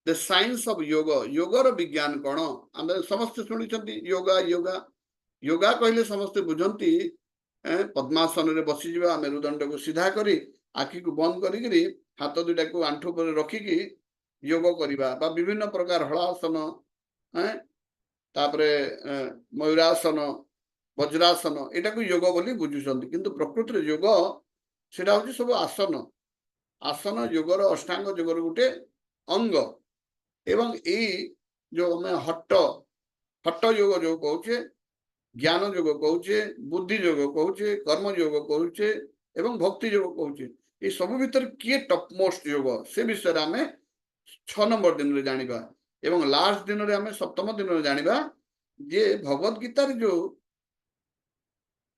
द साइंस ऑफ योग योगर विज्ञान कौन आमे समस्त सुनी योगा योगा योगा कहले समस्त बुझंती पद्मासन रे बसी जिबा मेरुदंड को सीधा करी आखि को बंद करी हाथ दुटा को आंठू पर रखिकी योग करिबा बा विभिन्न प्रकार हलासन तापरे मयूरासन वज्रासन एटा को योग बोली बुझुछंती किंतु प्रकृति रे योग सेटा होची सब आसन आसन योगर अष्टांग योगर गुटे अंग एवं यही जो हमें हट्ट योग जो कहूचे ज्ञान योग कहूचे बुद्धि योग कहूचे कर्म योग कहूचे एवं भक्ति योग कहूचे ये सब भीतर किए टॉप मोस्ट योग से विषय आम 6 नंबर दिन रे जानिबा एवं लास्ट दिन रे आम सप्तम दिन रे जानिबा जे भगवत गीता रे जो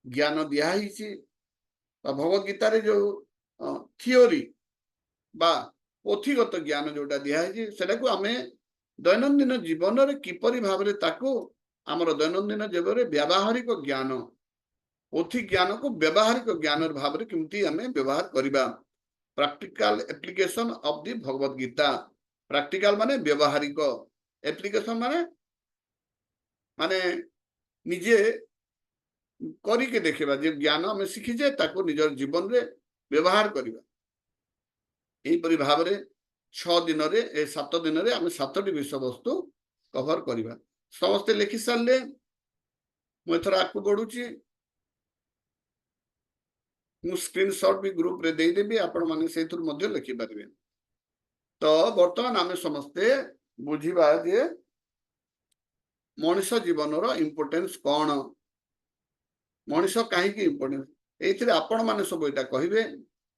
ज्ञान दिया भगवत गीता रे जो थियोरी बा पोथीगत ज्ञान जोटा दिखाई से आम दैनंदिन जीवन रे किपरि भाव रे ताको आमर दैनंदिन जीवन रे व्यावहारिक ज्ञान पोथी ज्ञान को व्यावहारिक ज्ञान भाव रे केमती आम व्यवहार करिबा practical application of the Bhagavad Gita practical माने व्यावहारिक एप्लीकेशन माने माने निजे करी के देखिबा जे ज्ञान आम शिखिजे ताको निजर जीवन रे व्यवहार करिबा एपरी भाव रे 6 दिन रे 7 दिन रे आम 7टी विषय वस्तु कवर करिबा समस्त लिखि सारले मु एथरा आकु बढ़ुची मु स्क्रीनशॉट भी ग्रुप रे दे देबी आपण माने सेथुर मध्ये लिखि पारिबे तो वर्तमान आम समस्ते बुझिबा जे मनुष्य जीवन रो इंपोर्टेंस कोन मनुष्य काहे की इंपोर्टेंस एथिरे आपण माने सब एटा कहिबे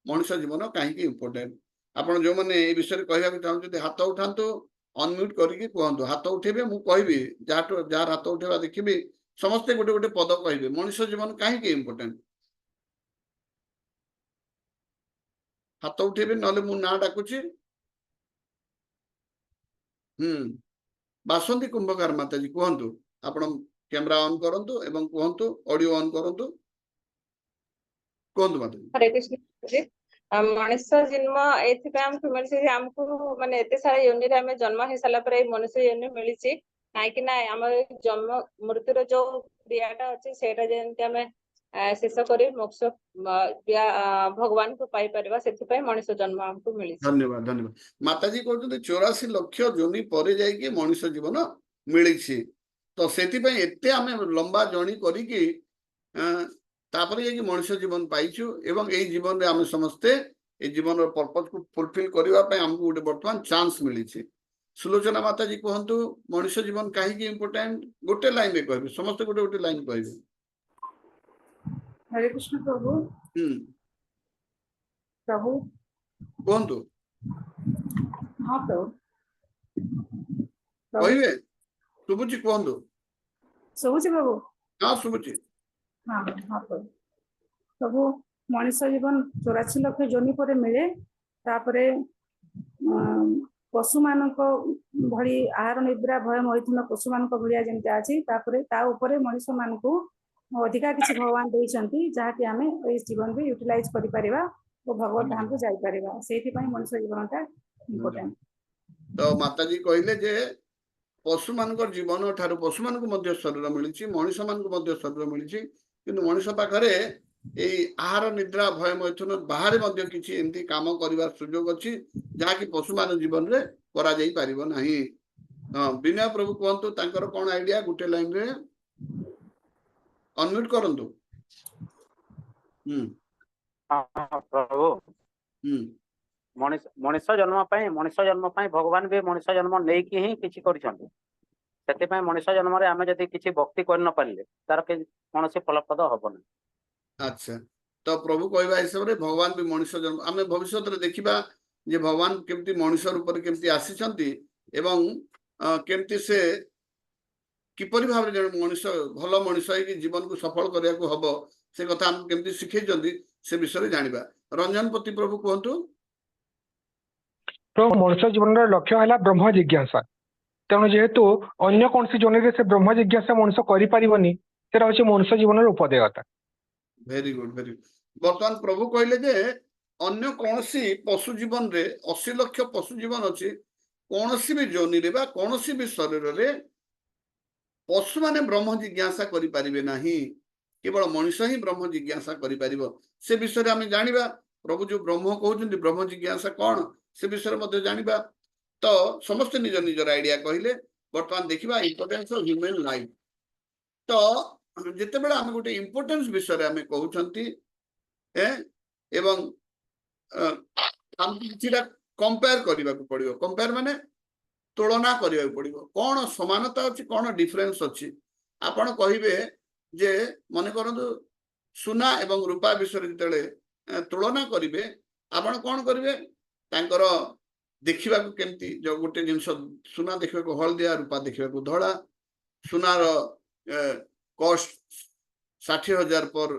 मनुष्य जीवन काहे की इंपोर्टेंट आपण जो माने ए विषय कहया चाहते हाथ उठातु अनम्यूट करके कहतु हाथ उठेबे मु कहबी जार हाथ उठेबा देखिबी समस्ते गोटे गोटे पद कहबे मनुष्य जीवन काहे की इंपोर्टेंट हाथ उठेबे नले मु ना डाकुची बासंती कुंभकार माताजी कहतु आपण कैमरा ऑन करंतु एवं कहतु ऑडियो ऑन करंतु कहतु माताजी हरे कृष्ण मनुष्य जन्म एमको मिली आमको माने एते सारा योनि रे आमे जन्म हे साला पर मनुष्य योनि मिली कहीं ना आम जन्म मृत्युर जो क्रियाटा अच्छे सेटा जेंति आमे शेष करी मोक्ष भगवान को पाई परबा सेति मनुष्य जन्म हमको मिली धन्यवाद धन्यवाद माताजी कहते 84 लाख जोनि परे जाई के मनुष्य जीवन मिली तो सेति पई एते आमे लंबा जर्नी करी कि तापर ये मनुष्य जीवन पाइछु एवं ए जीवन रे आमे समस्ते ए जीवन रो पर्पस को फुलफिल करबा पई हमको गोटे वर्तमान चांस मिली छी सुलोचना माताजी कहंतु मनुष्य जीवन काहे की इंपोर्टेंट गोटे लाइन में कहबे समस्त गोटे गोटे लाइन कहबे हरे कृष्ण प्रभु प्रभु कहंतु हां प्रभु कहबे सुबुची कहंतु सुबुची प्रभु हां सुबुची हाँ हाँ प्रभु मनुष्य जीवन 84 लाख जोनि पर मिले तापरे पशु मानक भली आहार निद्रा भय मैथुन पशु मानक भलिया जेमता अछि तापरे ता ऊपर मनुष्य मानकू अधिका किछि भगवान देइछंती जहा कि आमे ए जीवन रे यूटिलाइज करि परिबा और भगवत धाम को जाई परिबा सेति पई मनुष्य जीवनटा इंपोर्टेंट तो माताजी कहले जे पशु मानकर जीवन ठारू पशु मानक मध्य शरीर मिली मनुष्य मानक मध्य शरीर मिली किंतु मनुष्य पाखरे आहार निद्रा भय मैथुन बाहर मध्य किछि एंती काम करिवार सुयोग अछि जहा कि पशु मान जीवन रे करा जाई परिबो नाही विनय प्रभु कहंतु तांकर कोन आईडिया गुटे लाइन रे अनम्यूट करंतु प्रभु मनुष्य जन्म पाई भगवान भी मनुष्य जन्म नहीं कि ही किछि करिसंती सेते पाई मनुष्य जन्म रे आमे जदी किछि भक्ति कर न पारले तार के कोनोसी फलप्रद हबनी अच्छा तो प्रभु कहवा हिसाब रे भगवान भी मनुष्य जन्म आमे भविष्य रे देखिबा जे भगवान केमती मनुष्य रूप रे केमती आसीचंती एवं केमती से किपरि भाव रे जण मनुष्य भलो मनुष्य कि जीवन को सफल करिया को हबो से कथा हम केमती सिखैचंती से विषय रे जानिबा रंजनपति प्रभु कहंतु तो मनुष्य जीवन रो लक्ष्य हला ब्रह्म जिज्ञासा तेणु जेहेतु अन्य कौन सी जोन से ब्रह्म जिज्ञासा मनुष्य करिपारिबनी सेटा होछि मनुष्य जीवन उपादेयता। Very good very good. बर्तमान प्रभु कहले जे अन्य कौनसी पशु जीवन रे 80 लाख पशु जीवन अछि कौनसी भी जोनि रे बा कौनसी भी शरीर रे पशु माने ब्रह्म जिज्ञासा करि परिबे नाही, केवल मनुष्य ही ब्रह्म जिज्ञासा करि परिबो। से विषय रे हमें जानिबा प्रभु जो ब्रह्म कहउछन्ति ब्रह्म जिज्ञासा कोन से विषय रे मध्ये जानिबा। तो समस्त निज निजर आइडिया कहले। बर्तमान देखिबा इंपोर्टेंस ऑफ ह्यूमन लाइफ। तो जिते बेला हम गोटे इंपोर्टेंस विषय रे हमें कहउछन्ति एवं हम किछिटा कंपेयर करिबा को पड़िबो। कंपेयर माने तुलना करिबा को पड़िबो, कोन समानता अछि कोन डिफरेंस अछि। आपण कहिबे जे मने करंतु सुना एवं रूपा विषय जेतले तुलना करिबे आपण कोन करिबे तांकर देखिबा को केमती जो गोटे जिंस सुना देखिबा को हळदिया रूपा देखिबा को धळा। सुनार कॉस्ट 60,000 पर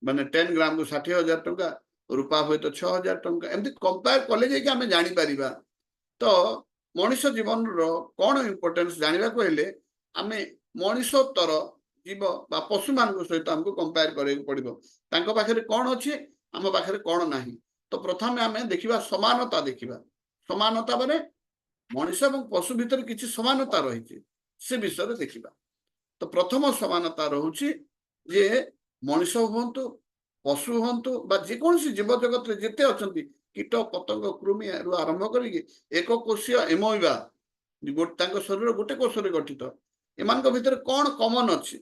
माने 10 ग्राम को 60,000 टंका, रूपा हुए तो 6,000 टंका। एमती कंपेयर कले जे कि हमें जानि परिबा। तो मनुष्य जीवन रो कोन इंपोर्टेंस जानिबा को हेले हमें मनुष्योत्तर जीव बा पशु मान सहित हमको कंपेयर करे पड़िबो। तांको पाखरे कोन अछि हम पाखरे कोन नाही। तो प्रथमे हमें देखिबा समानता देखिबा। समानता माने मनुष्य एवं पशु भीतर किछि समानता रहिछि से विषय देखिबा। तो प्रथम समानता रहुछि जे मनुष्य हुंतु पशु हुंतु बा जे कोनसी जीव जगत रे जेते अछंती कीट पतंग कृमि रु आरंभ करिके एक कोषीय एमोइबा तांको शरीर गोटे कोष रे गठित एमान को भीतर कोन कॉमन अछि।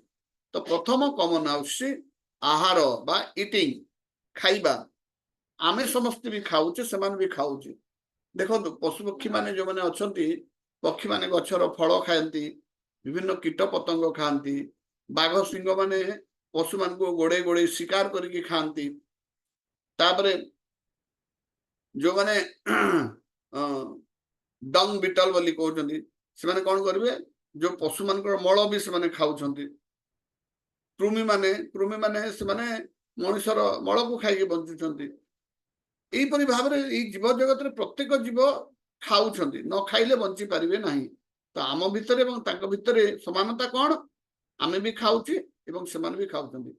तो प्रथम कॉमन आउछि आहार बा इटिंग खाइबा। आमे समस्त भी खाउचे समान भी खाउचे। देखो पशु पक्षी माने जो माने अछंती पक्षी माने गछर फल खायंती, विभिन्न कीट पतंग खांती, बाघ सिंह माने पशु मान को गोड़े गोड़े शिकार करके खांती। तापरे जो माने डंग बिटल बोली कहउछंती से माने कोन करबे जो पशु मान को मळ भी से माने खाउछंती। कृमि माने से माने मनुष्यर मळ को खाइके बंचुछंती। एई परि भाबरे एई जीव जगत रे प्रत्येक जीव खाउछंती, न खाइले बंची परिबे नाही। तो आम भितरे एवं तांको भितरे समानता कोन आमे भी खाउची एवं समान भी खाउछंती।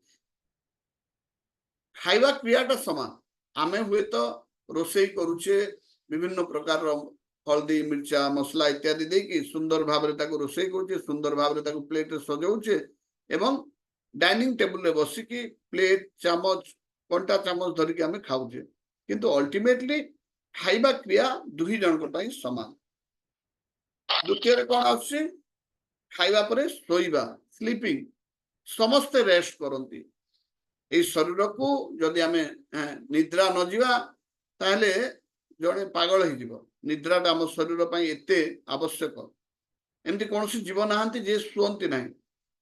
खाइबा क्रियाटा समान। आमे हुए तो रोषेई करूचे विभिन्न प्रकार हल्दी मिर्चा मसला इत्यादि देकी सुंदर भाबरे ताको रोषेई करूचे, सुंदर भाबरे ताको प्लेट रे सजाउचे एवं डाइनिंग टेबल रे बसिकी प्लेट चामच कंटा चामच धरिकी आमे खाउचे। किंतु अल्टीमेटली खाइबा क्रिया दुही जन को पई समान। द्वितीय रे कोन आछि खाइबा परे सोइबा स्लीपिंग। समस्त रेस्ट करंती। ए शरीर को जदि हमें निद्रा न जीवा ताहले जने पागल ही जीव। निद्राटा आम शरीर पई एते आवश्यक। एमती कोनसी जीव नाहंती जे सुअंती नाही।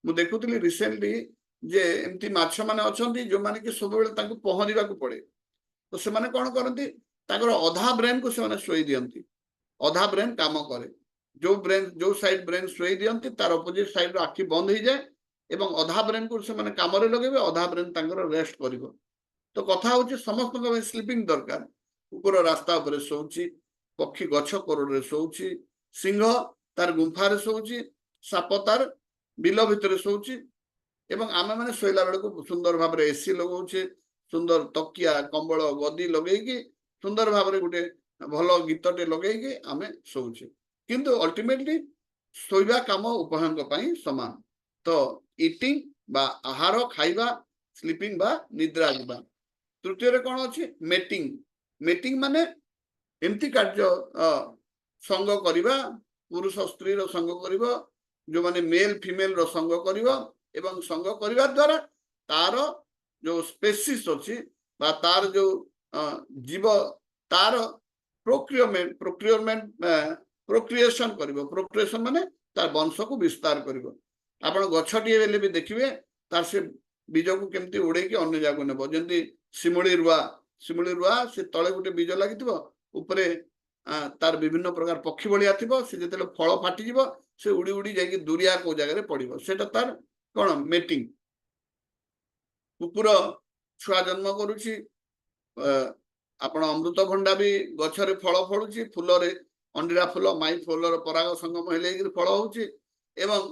मु देखुतली रिसेंटली जे एमती माछ माने अछंती जो माने कि सब बेले तांको पहरिबा को पड़े। तो से माने कोन करंती ताकर अधा ब्रेन को से माने सोई दियंती। अधा ब्रेन काम करे। जो साइड ब्रेन सोई दियंती तार अपोजिट साइड रो आखि बंद हो जाए एवं अधा ब्रेन को से माने काम रे लगेबे अधा ब्रेन तांकर रेस्ट करिवो। तो कथा होची समस्त को स्लीपिंग दरकार। कुकुर रास्ता ऊपर सोउची, पक्षी गछ कोरड रे सोउची, सिंह तार गुंफा रे सोउची, साप तार बिल भितर सोउची एवं आमे माने सोइला बेले को सुंदर भाबरे एसी लगाउचे, सुंदर तकिया कंबल गदी लगेकी सुंदर भाबरे गुटे भलो गीतटे लगेकी आमे सोउचे। किंतु अल्टीमेटली सोइबा काम उपहंग पई समान। तो इटिंग बा आहार खाइबा स्लीपिंग बा निद्रा जीवा। तृतीय रे कोन अछि मेटिंग। मेटिंग माने एमती कार्य संग करिबा पुरुष स्त्री रो संग करिबो जो माने मेल फीमेल रो संग करिबो एवं संग करिबा द्वारा तार जो स्पेसीस अछि बा तार जो जीव तार प्रोक्रिएशन करिबो। प्रोक्रिएशन माने तार वंश को विस्तार करिबो। आपण गछटिए बेले भी देखिबे तार से बीज को केमती उड़े कि अन्य जागो नेबो। जेंती सिमुली रुआ से तळे गुटे बीज लागितिबो ऊपरे तार विभिन्न प्रकार पक्षी बलिया थिबो। से जेतेले फळ फाटी जिवो से उड़ी उड़ी जाई दुरिया को जगह रे पड़िबो। सेटा तार कोन मेटिंग। कुकुर छुआ जन्म करूची। आपण अमृत भंडा भी गछरे फळ फळुची, फुलरे अंडीरा फूल माई फूलर पराग संगम हेले फल होउची एवं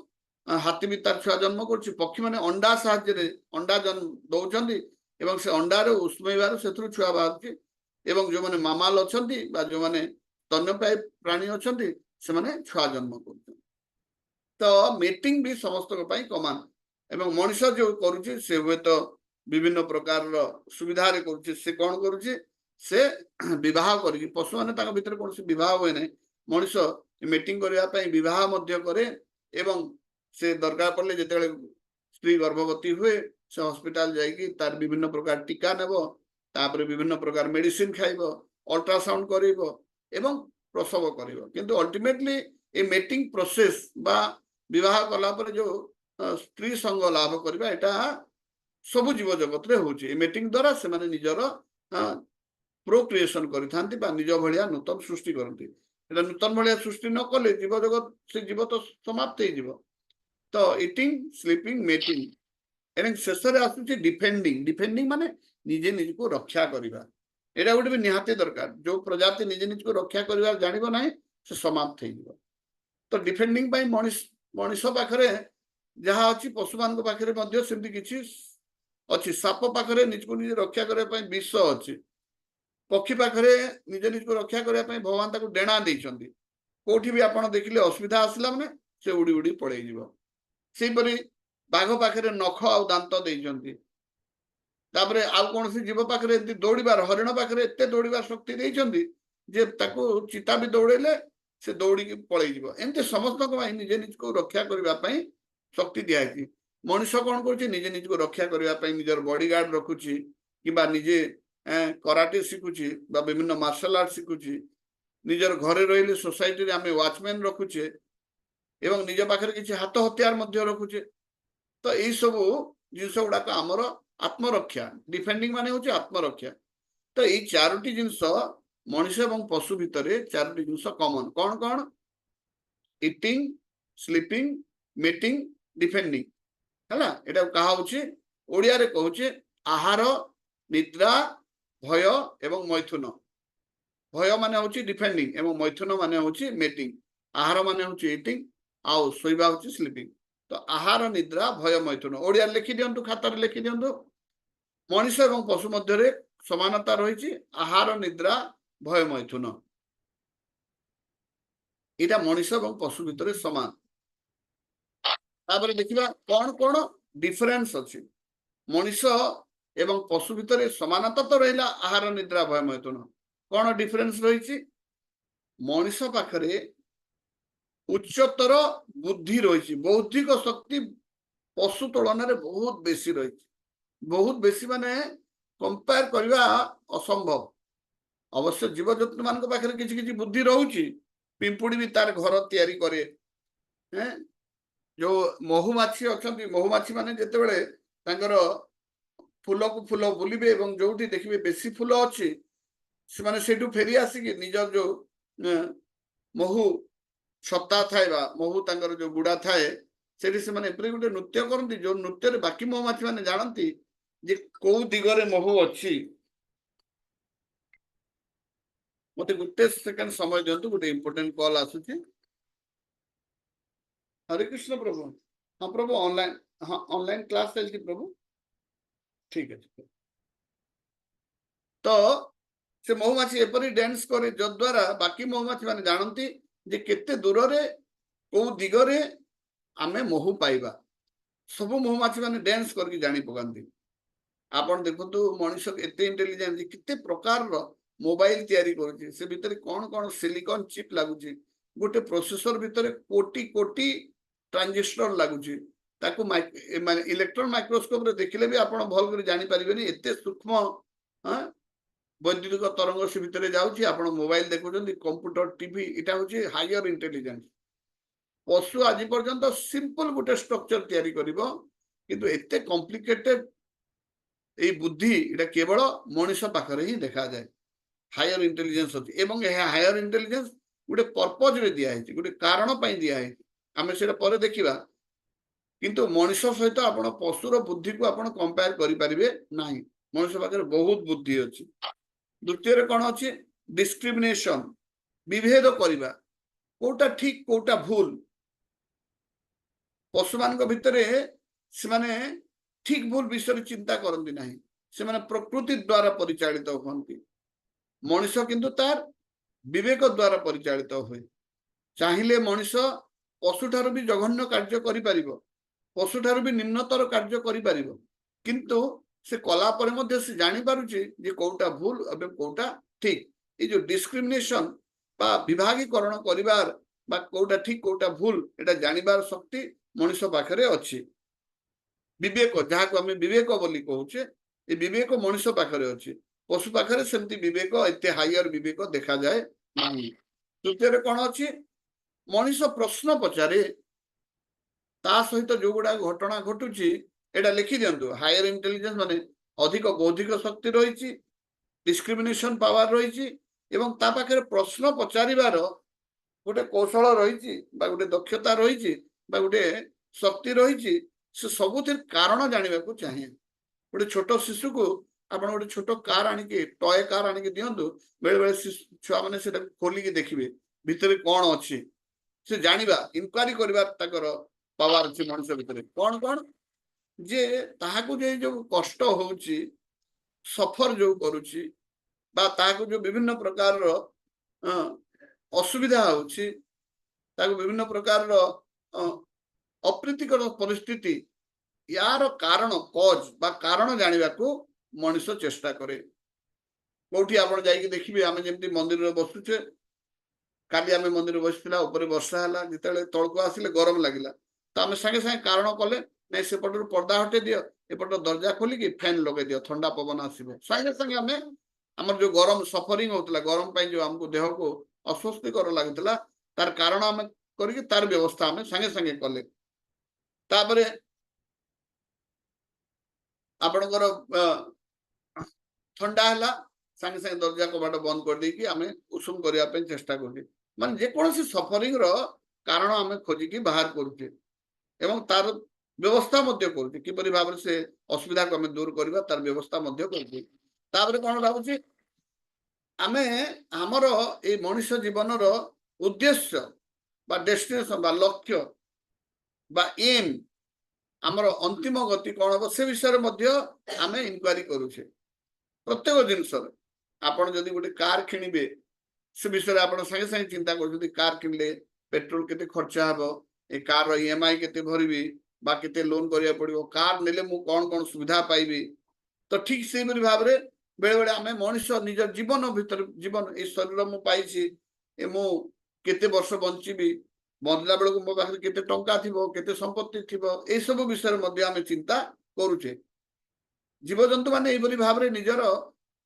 हाथी भी तार छुआ जन्म करुच्ची पक्षी माने अंडा साहाय्य अंडा जन्म दौरान एवं से अंडार उष्मैबार से छुआ बाहर एवं जो माने मामाल अछंती बा जो माने स्तन्यपायी प्राणी अछंती से माने छुआ जन्म कर तो मीटिंग भी समस्त कमान एवं मनुष्य जो करुच्ची से हुए तो विभिन्न प्रकार सुविधा करुच्ची से कौन करुच्ची से विवाह करी पशु माने ताका भीतर कौन विवाह हुए ना मनुष्य मीटिंग करने विवाह मध्य करे एवं से दरकार पड़े जिते स्त्री गर्भवती हुए से हॉस्पिटल जाइकी तार विभिन्न प्रकार टीका नेब तापर विभिन्न प्रकार मेडिसिन खाइब अल्ट्रासाउंड करिब एवं प्रसव करिब किंतु अल्टीमेटली ए मीटिंग प्रोसेस बा विवाह कला पर जो स्त्री संग लाभ करबा एटा सब जीव जगत रे होची मीटिंग द्वारा से माने निजर प्रोक्रिएशन करिथांती बा निज भलिया नूतन सृष्टि करंती एटा नूतन भलिया सृष्टि न कले जीव जगत से जीव तो समाप्त हो जीव तो इटिंग स्लीपिंग मेटिंग एवं शेष में आसूची डिफेंडिंग डिफेंडिंग माने निजे निज को रक्षा करबा एटा गोटे भी निहाती दरकार जो प्रजाति निजे निज को रक्षा करबा जानिबो नाही से समाप्त हो जीव तो डिफेंडिंग बाय मनुष्य पाखरे जहाँ अच्छी पशु मान पाखे सेमती किसी अच्छी साप पाखे निज को निज रक्षा करने विष अच्छी पक्षी पाखे निज निज को रक्षा करने भगवान ताको डेणा देइछंती कोठी भी आपण देखिले असुविधा आसला माने से उड़ी उड़ी पड़े जीव सेपरी बाघ पाखे नख आ दांत देइछंती तापरे आउ कौन सी जीव पाखे दौड़बार हरिण पाखे एत दौड़बार शक्ति देइछंती जे ताको चिता भी दौड़ेले से दौड़ी पड़े जीव एमती समस्त निजे निज को रक्षा करने शक्ति दिखाई मनुष्य कौन कर निजे निज को रक्षा करने निजर बॉडीगार्ड रखुची कि निजे कराटे शिखुची विभिन्न मार्शल आर्ट शिखुची निजर घरे रही सोसाइटी आम वाचमैन रखुचे एवं निज पाखे किसी हाथ हथियार रखुचे तो यही सब जिनस गुड़ाक आमर आत्मरक्षा डिफेंडिंग माने होची आत्मरक्षा तो ये चारोटी जिनस मनुष्य एवं पशु भितर चारोटी जिनस कॉमन कौन कौन इटिंग स्लीपिंग मीटिंग डिफेंडिंग है एटा कहा ओडिया रे कहूचे आहार निद्रा भय एवं मैथुन भय माने होची डिफेंडिंग एवं मैथुन माने होची मीटिंग आहार माने होची इटिंग आउ सोइबा होची स्लीपिंग तो आहार निद्रा भय मैथुन ओडिया लिखि दियंतु खातार लिखि दियंतु मनुष्य एवं पशु मध्य समानता रही आहार निद्रा भय मैथुन इटा मनुष्य एवं पशु भितर समान तापर देखिबा कौन कौन डिफरेंस अच्छी मनुष्य एवं पशु भितर समानता तो रहा आहार निद्रा भय मैथुन कौन डिफरेंस रही मनुष्य पाखरे उच्चतर बुद्धि रही बौद्धिक शक्ति पशु तुलन में बहुत बेसी रही बहुत बेसी माने कंपेयर करवा असंभव अवश्य जीव जंतु मान पाखे किसी किसी बुद्धि रोचे पिंपुड़ी भी तार घर तैयारी करे जो महुमाछी अच्छा महुमाछी माने जितेबले फूल को फूल बुलिबे एवं जोठी देखिबे बेसी फूल अच्छी से फेरी आसिक निजर जो महु छत्ता थाए महु तांकर जो गुड़ा थाए से गोटे नृत्य करती जो नृत्य बाकी महुमाछी माने जानती जे को दिगरे महु अच्छी मत गोटे सेकेंड समय दिंतु गोटे इंपोर्टेंट कॉल आसुची हरे कृष्ण प्रभु हाँ प्रभु ऑनलाइन हाँ ऑनलाइन क्लास चलती प्रभु ठीक है तो से महुमाछी एपरी डांस करे जद्वारा बाकी महुमाछी माने जानती जे केते दूर रे को दिगरे आमे महु पाइबा सब महुमाछी माने डांस करके जानी पकांती आपण देखंतु मनुष्य एते इंटेलिजेंट केते प्रकार रो मोबाइल तैयारी करूची से भितर कौन कौन सिलिकॉन चिप लागुची गोटे प्रोसेसर भितर कोटी कोटी ट्रांजिस्टर लागुची ताकू माने इलेक्ट्रॉन माइक्रोस्कोप रे देखिले भी आपण भल कर जानि परिबेनी एते सूक्ष्म वैद्युतिक तरंग से भितर जाउची आपण मोबाइल देखुचंदी कंप्यूटर टीवी इटा होची हायर इंटेलिजेंस पशु आज पर्यंत सिंपल गोटे स्ट्रक्चर तैयारी करिवो किंतु एते कॉम्प्लिकेटेड ए बुद्धि इटा केवल मनुष्य पाखरे ही देखा जाए हायर इंटेलिजेंस अच्छी एवं यह हायर इंटेलिजेंस गोटे पर्पज रे दिया है गोटे कारण पाई दिया है आम से पर देखा किंतु मनुष्य सहित आपण पशुर बुद्धि को आपण कंपेयर करि परिबे नाही मनुष्य पाखरे बहुत बुद्धि अच्छी द्वितीय कौन अच्छी डिस्क्रिमिनेशन विभेद करवा कोटा ठीक कोटा भूल पशु मान भितर से माने ठीक भूल विषय चिंता करती ना से माने प्रकृति द्वारा परिचालित होती मनुष्य किंतु तार विवेक द्वारा परिचालित हुए चाहिए मनुष्य पशुठार भी जघन्य कार्य करि पशुठार भी निम्नतर कार्य करि किंतु से कला पर मध्य से जानी पारुचे जे कोटा भूल एवं कोटा ठीक ये जो डिस्क्रिमिनेशन बा विभागीकरण करिवार बा कोटा ठीक कोटा भूल एटा जानिबार शक्ति मनुष्य पाखरे अछि विवेक जहाँ को आम विवेक बोली कहूचे ये विवेक मनुष्य पाखरे अछि पशु पाखरे सेमती विवेक एते हायर विवेक देखा जाए नहीं तृतीय कौन अच्छी मनुष्य प्रश्न पचारे ता सहित जो गुड़ा घटना घटुची एटा लिखि दिंतु हायर इंटेलिजेंस माने अधिक बौद्धिक शक्ति रही डिस्क्रिमिनेशन पावर रही एवं ता पाखरे प्रश्न पचारिबार गोटे कौशल रही गोटे दक्षता रही गोटे शक्ति रही से सबुथिर कारण जानिबा को चाहे गोटे छोट शिशु को आप गोटे छोट कार आणिके टय कार आणिके दिंतु बेले बेले छुआ मैंने से खोलिकी देखिए भितर कौन अच्छी से जानिबा इनक्वारी करबार ताकर पावर अच्छी मनुष्य भितर कौन कौन जे ताहाकु जे जो कष्ट होउची सफर जो करुची बा ताहाकु जो विभिन्न प्रकार रो असुविधा होउची ताकु विभिन्न प्रकार रो अप्रीतिकर परिस्थिति यार कारण कॉज बा कारण जानिबा को मनुष्य चेष्टा करे कोठी आपण जाई देखिबे आमे जेमती मंदिर रे बसुचे काली आमे मंदिर बसथिला ऊपर वर्षा हला जितले तळको आसिले गरम लागिला तो आमे संगे संगे कारण कले नहीं सेपटर पर्दा हटे दियो एपट दरजा खोलिकी फैन लगे दियो ठंडा पवन आसो संगे संगे आम आमर जो गरम सफरिंग होता गरम पाई जो आमको देह को अस्वस्थिकर लगुला तार कारण आम करके तार व्यवस्था आम संगे संगे कले तापरे आपणकर ठंडा है संगे संगे दरजा कबाट बंद कर देकी आम उषुम करने चेष्टा कर मान जेकोसी सफरिंग रो कारण आम खोजिकी बाहर करुचे एवं तार व्यवस्था करुचे किपरि भाव से असुविधा को आम दूर करवा तार व्यवस्था करुचे तापर कौन भावुची आमे हमर ए मनुष्य जीवन रो उद्देश्य बा डेस्टिनेशन बा लक्ष्य बा एम हमर अंतिम गति कौन हम से विषय मध्य आमे इनक्वारी करुचे प्रत्येक जिनस आपण जदि गोटे कार किनिबे से विषय आपण संगे संगे चिंता कर कार किनले पेट्रोल केते खर्चा हबो ए कार रो ईएमआई केते भरबी बा केते लोन करिया पड़िबो कार नेले मु कौन कौन सुविधा पाइबी तो ठीक से भाव में बेले बेले आम मनुष्य निज जीवन भीतर जीवन ये शरीर मु पाई मु केते वर्ष बंचीबी बंचला बेलू मो पाखे केते टंका थिबो केते संपत्ति थिबो ए सब विषय मध्य आम चिंता करुचे जीवजंतु माने एइबरी भाव में निजर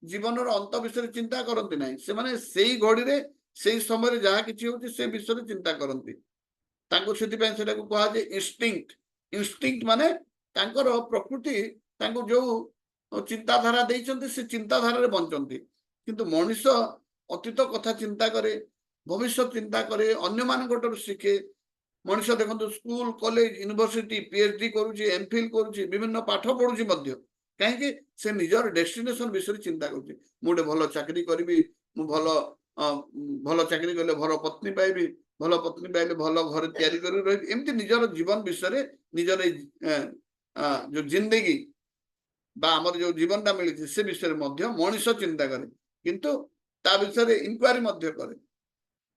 जीवन अंत विषय चिंता करती ना से माने सेई घड़ी रे सेई समय जहाँ किछि होछि से विषय चिंता करती तांको सेतिपय सेटा को कहा जे इंस्टिंक्ट माने तांकर प्रकृति तांको जो चिंताधारा देइचंती से चिंताधारा रे बंचंती किंतु मनुष्य अतीत कथा चिंता करे भविष्य चिंता करे अन्य मानकटर शिखे मनुष्य देखो स्कूल कॉलेज यूनिवर्सिटी पीएचडी करुची एमफिल करुची विभिन्न पाठ पढ़ुची मध्य कहीं से निजर डेस्टिनेशन विषय चिंता करुची मुझे भल चाकरी करी मु भल चाकरी कले भल पत्नी पाइबी भल पत्नी पाइले भल घर तैयारी कर रही एमती निजर जीवन विषय निजर जो जिंदगी बा आमर जो जीवन टा मिली से विषय मनुष्य चिंता करे किंतु ता विषय इनक्वारी करे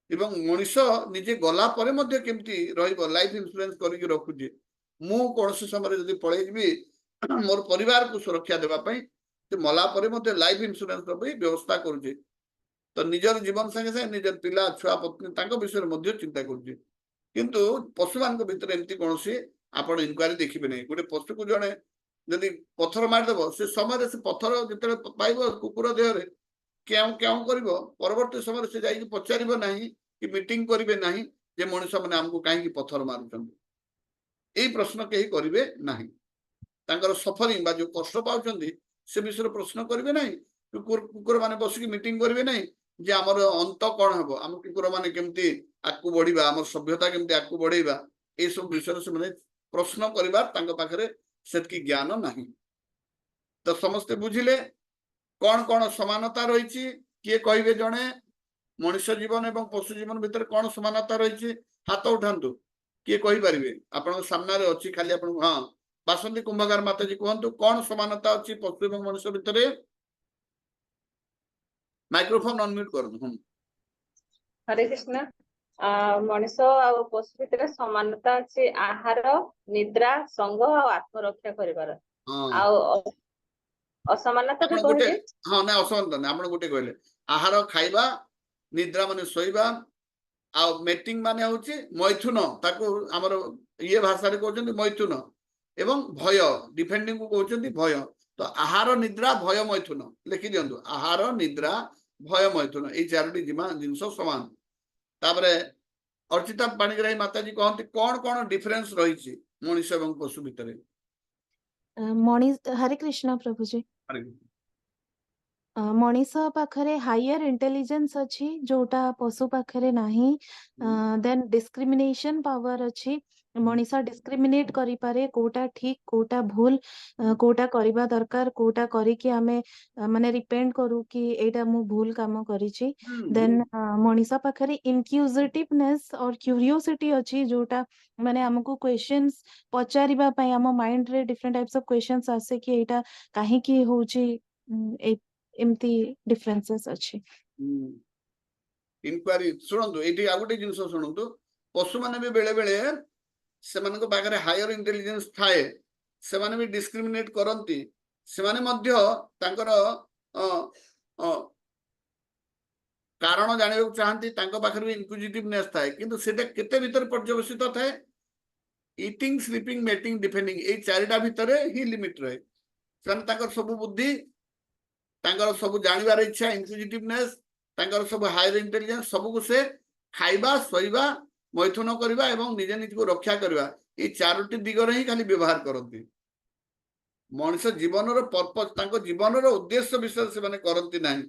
एवं मनुष्य निजे गला परे मध्य केमती रहिबो लाइफ इंश्योरेंस करिक रखुची मु कोनसे समय जदी पळेई जिबी मोर परिवार को सुरक्षा देबा पई ते मला परे मध्य लाइफ इंश्योरेंस रो भी व्यवस्था करूची तो निजर जीवन संगे संगे निजर पिला छुआ पत्नी तांको विषय मध्य चिंता करूची किंतु पशु मान भीतर एमती कोनसे आपण इनक्वारी देखिबे नै गोटे पशु को जणे जदि पत्थर मारदेव से समय से पत्थर जिते पाइब कुकुर देह क्या क्या कर परवर्त समय से जाइए पचार ना कि मीटिंग करेंगे ना जे मनुष्य मैंने आमको कहीं पत्थर मारुंट यही प्रश्न कहीं करेंगे ना सफरिंग जो कष्ट पाँच से विषय प्रश्न करेंगे ना कुकुर मैंने बसिक मीटिंग करेंगे ना जे आमर अंत कौन हम आम कुकुर मैंने केमती आगू बढ़ा आम सभ्यता केमती आगू बढ़ेगा ये सब विषय से प्रश्न करने सेतकी ज्ञान नहीं तो समस्ते बुझिले कौन कौन समानता रही किए कहे जड़े मनुष्य जीवन एवं पशु जीवन भितर कौन समानता रही हाथ उठातु किए कहींपारे आपण सामने अच्छी खाली आप हाँ बासंती कुंभकार माता जी कहतु कौन समानता अच्छी पशु एवं मनुष्य भितर माइक्रोफोन अनम्यूट कर हरे कृष्ण मनीष आ पशु भितर समानता अछि आहार निद्रा संग आ आत्मरक्षा करिवार आ असमानता भी गोटे कहले हाँ ना असमानता ना आपण गोटे कहले आहार खाइबा निद्रा माने सोइबा आ मेटिंग माने होची मैथुन ताको हमर ये भाषा रे कहउछन्ती मैथुन एवं भय डिफेंडिंग को कहउछन्ती भय तो आहार निद्रा भय मैथुन लिखि दियंतु आहार निद्रा भय मैथुन ए चारोटी जिनस समान तापरे अर्चिता पाणिग्राही माता जी कहते कौन कौन डिफरेंस रही मनुष्य एवं पशु भितर हरे कृष्ण प्रभु जी मनीष पाखरे हायर इंटेलिजेंस अच्छी जोटा पशु पाखरे नाही देन डिस्क्रिमिनेशन पावर अच्छी मनीष डिस्क्रिमिनेट करि पारे कोटा ठीक कोटा भूल कोटा करिबा दरकार कोटा करी कि हमें माने रिपेंट करू कि एटा मु भूल काम करिछि देन मनीष पाखरे इनक्यूजिटिवनेस और क्यूरियोसिटी अच्छी जोटा माने हमको क्वेश्चंस पचारिबा पई हम माइंड रे डिफरेंट टाइप्स ऑफ क्वेश्चंस आसे कि एटा काहे कि होची एमती डिफरेंसेस अच्छी इनक्वारी सुनंतु एठी आ गोटे जिंस सुनंतु पशु माने भी बेले बेले सेमानक पाखरे हायर इंटेलिजेंस थाए सेमाने भी डिस्क्रिमिनेट करंती सेमाने मध्य तांकर कारण जानिबा चाहंती तांको पाखरे भी इनक्विजिटिवनेस थाए किंतु सेटा केते भीतर पर्यवसित थाए ईटिंग स्लीपिंग मेटिंग डिफेंडिंग ए चारिटा भितर ही लिमिट रहे सेमाने तांकर सब बुद्धि तांकर सब जानिबार इच्छा इनक्विजिटिवनेस तांकर सब हायर इंटेलिजेंस सब को से खाइबा सोइबा मैथुन करबा एवं निजे निज को रक्षा करबा ए चारोटी दिगरे ही खाली व्यवहार करती मनुष्य जीवन रो पर्पस तांको जीवन रो उद्देश्य विषय से माने करंती नाही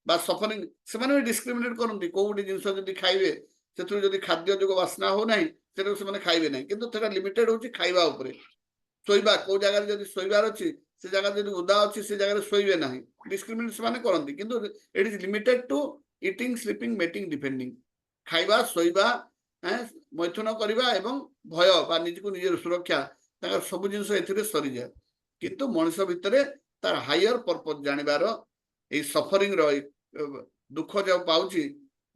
बा सफरिंग से माने भी डिस्क्रिमिनेट करंती कोउडी जिंस जदी खाइबे सेतु जदी खाद्य जोग वासना हो नाही सेतु से माने खाइबे नाही किंतु तेरा लिमिटेड होची खाइबा ऊपर सोइबा को जगह जदी सोइबार अछि से जगह जदी उदा अछि से जगह सोइबे नाही डिस्क्रिमिनेट से माने करंती किंतु it is limited to eating sleeping mating defending खाइबा सोइबा मैथुन करबा एवं भय बा निजको निजे सुरक्षा ताकर सब जिंस एथिरे सरी जाय किंतु मनुष्य भितरे तार हायर पर्पस जानिबार ए सफरिंग रो दुख जो पाउची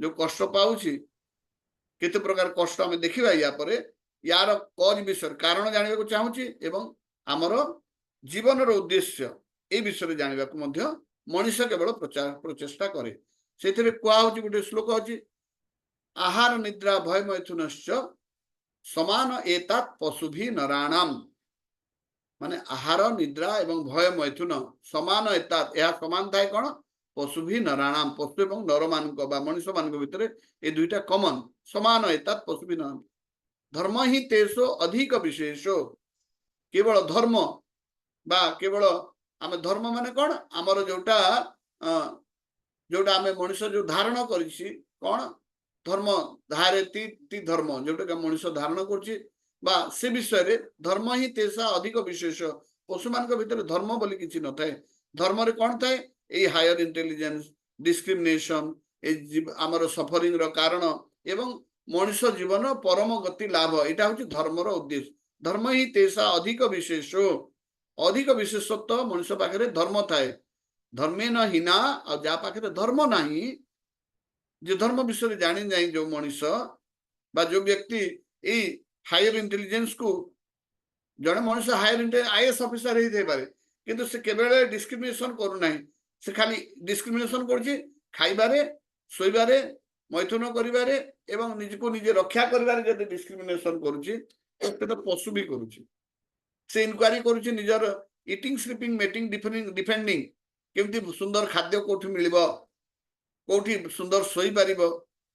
जो कष्ट पाउची केते प्रकार कष्ट हमें देखिबा या परे यार कॉज विषय कारण जानिबा को चाहूची एवं हमर जीवन रो उद्देश्य ए विषय जानिबा को मध्य मनुष्य केवल प्रचेष्टा करे सेथिरे कुआ होची गुटे श्लोक होची आहार निद्रा भय मैथुनश्च समान एतात पशुभि नराणाम माने आहार निद्रा एवं भय मैथुन समान एतात या समान थाए कोन पशुभि नराणाम पशु एवं नर मानक बा मनुष्य मानक भितरे ए दुईटा कॉमन समान एतात पशुभि नराणाम धर्म ही तेसो अधिक विशेषो केवल धर्म बा केवल आमे धर्म माने कोन हमर जोटा जोटा आमे मनुष्य जो धारण करिछि कोन धर्म धारे ती धर्म जोटा मनुष्य धारण करछि बा से विषय रे धर्म ही तेसा अधिक विशेष पशु मान भीतर धर्म बोली किछि न थाए धर्म रे कोन थाए ए हायर इंटेलिजेंस डिस्क्रिमिनेशन ए हमर सफरिंग रो कारण एवं मनुष्य जीवन परम गति लाभ एटा होछि धर्म रो उद्देश्य धर्म ही तेसा अधिक विशेषत्व मनुष्य पाखरे धर्म थाए धर्मे न हिना आ जा पाखरे धर्म नाही जो धर्म विषय जानी जाए जो मनुष्य बा जो व्यक्ति ए हायर इंटेलिजेंस को जड़े मनुष्य हायर आईएएस ऑफिसर ही थे पारे किंतु से केवल डिस्क्रिमिनेशन करू नाही से खाली डिस्क्रिमिनेशन करछि खाइबारे सोइबारे मैथुन करिबारे एवं निज को निजे रक्षा करिबारे जदि डिस्क्रिमिनेशन करूछि तो पशु भी करूछि से इनक्वारी करूछि निजर ईटिंग स्लीपिंग मेटिंग डिफेंडिंग केमती सुंदर खाद्य कोठी मिलिबो कोठी सुंदर सोई पारिबो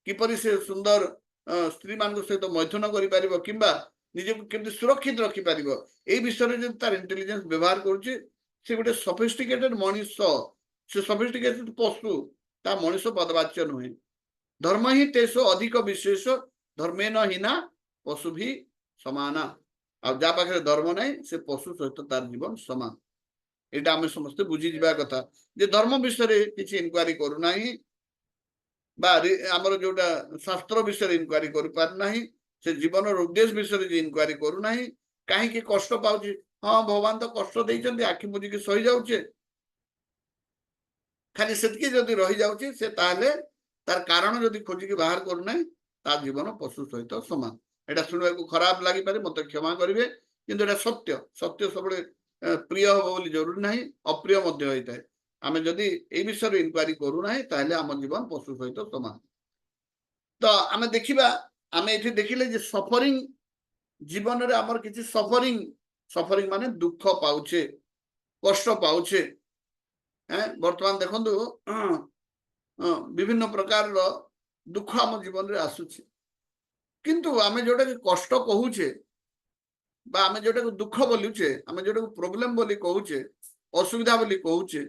किपरि से सुंदर स्त्री मान सहित मैथुन करि पारिबो किंबा निजे केमती सुरक्षित रखि पारिबो ए विषय जे तार इंटेलिजेंस व्यवहार करूछि से गोटे सोफिस्टिकेटेड मनुष्य से सोफिस्टिकेटेड पशु ता मनुष्य पदवाच्य नुहे धर्म ही तेसो अधिक विशेष धर्मे न हिना पशु भी समाना आ जा पाखे धर्म नहीं से पशु सहित तार जीवन समान एटा आमे समस्त बुझी जिबा कथा जे धर्म विषय रे किछि इनक्वारी करू नाही बा आमर जोटा शास्त्र विषय इनक्वारी कर पार नाही से जीवन उद्देश्य विषय इनक्वारी करू नाही कहीं कष्ट पाउची हाँ भगवान तो कष्ट देइछन्ती आखि मुझी सही जाउछे खाली सेतकी जदि रही जाउची से ताले तार कारण जदि खोजिकी बाहर करू नाही तार जीवन पशु सहित समान एटा सुनवा को खराब लागि पारे मते क्षमा करिवे किंतु एटा सत्य सत्य सबले प्रिय हो बोली जरूरी नाही अप्रिय मध्य होइताय आमे जदि ए विषय इनक्वारी करू नाही ताले हम जीवन पशु सहित समान तो आमे देखिबा आमे एठी देखिले जे सफरिंग जीवन रे हमर किछि सफरिंग सफरिंग माने दुख पाउछे कष्ट पाउछे वर्तमान देखंतु विभिन्न प्रकार रो दुख हम जीवन रे आसुछि किंतु आमे जोटा के कष्ट कहूछे बा आमे जोटा को दुख बोलुछे आमे जोटा को प्रॉब्लम बोली कहूछे असुविधा बोली कहूछे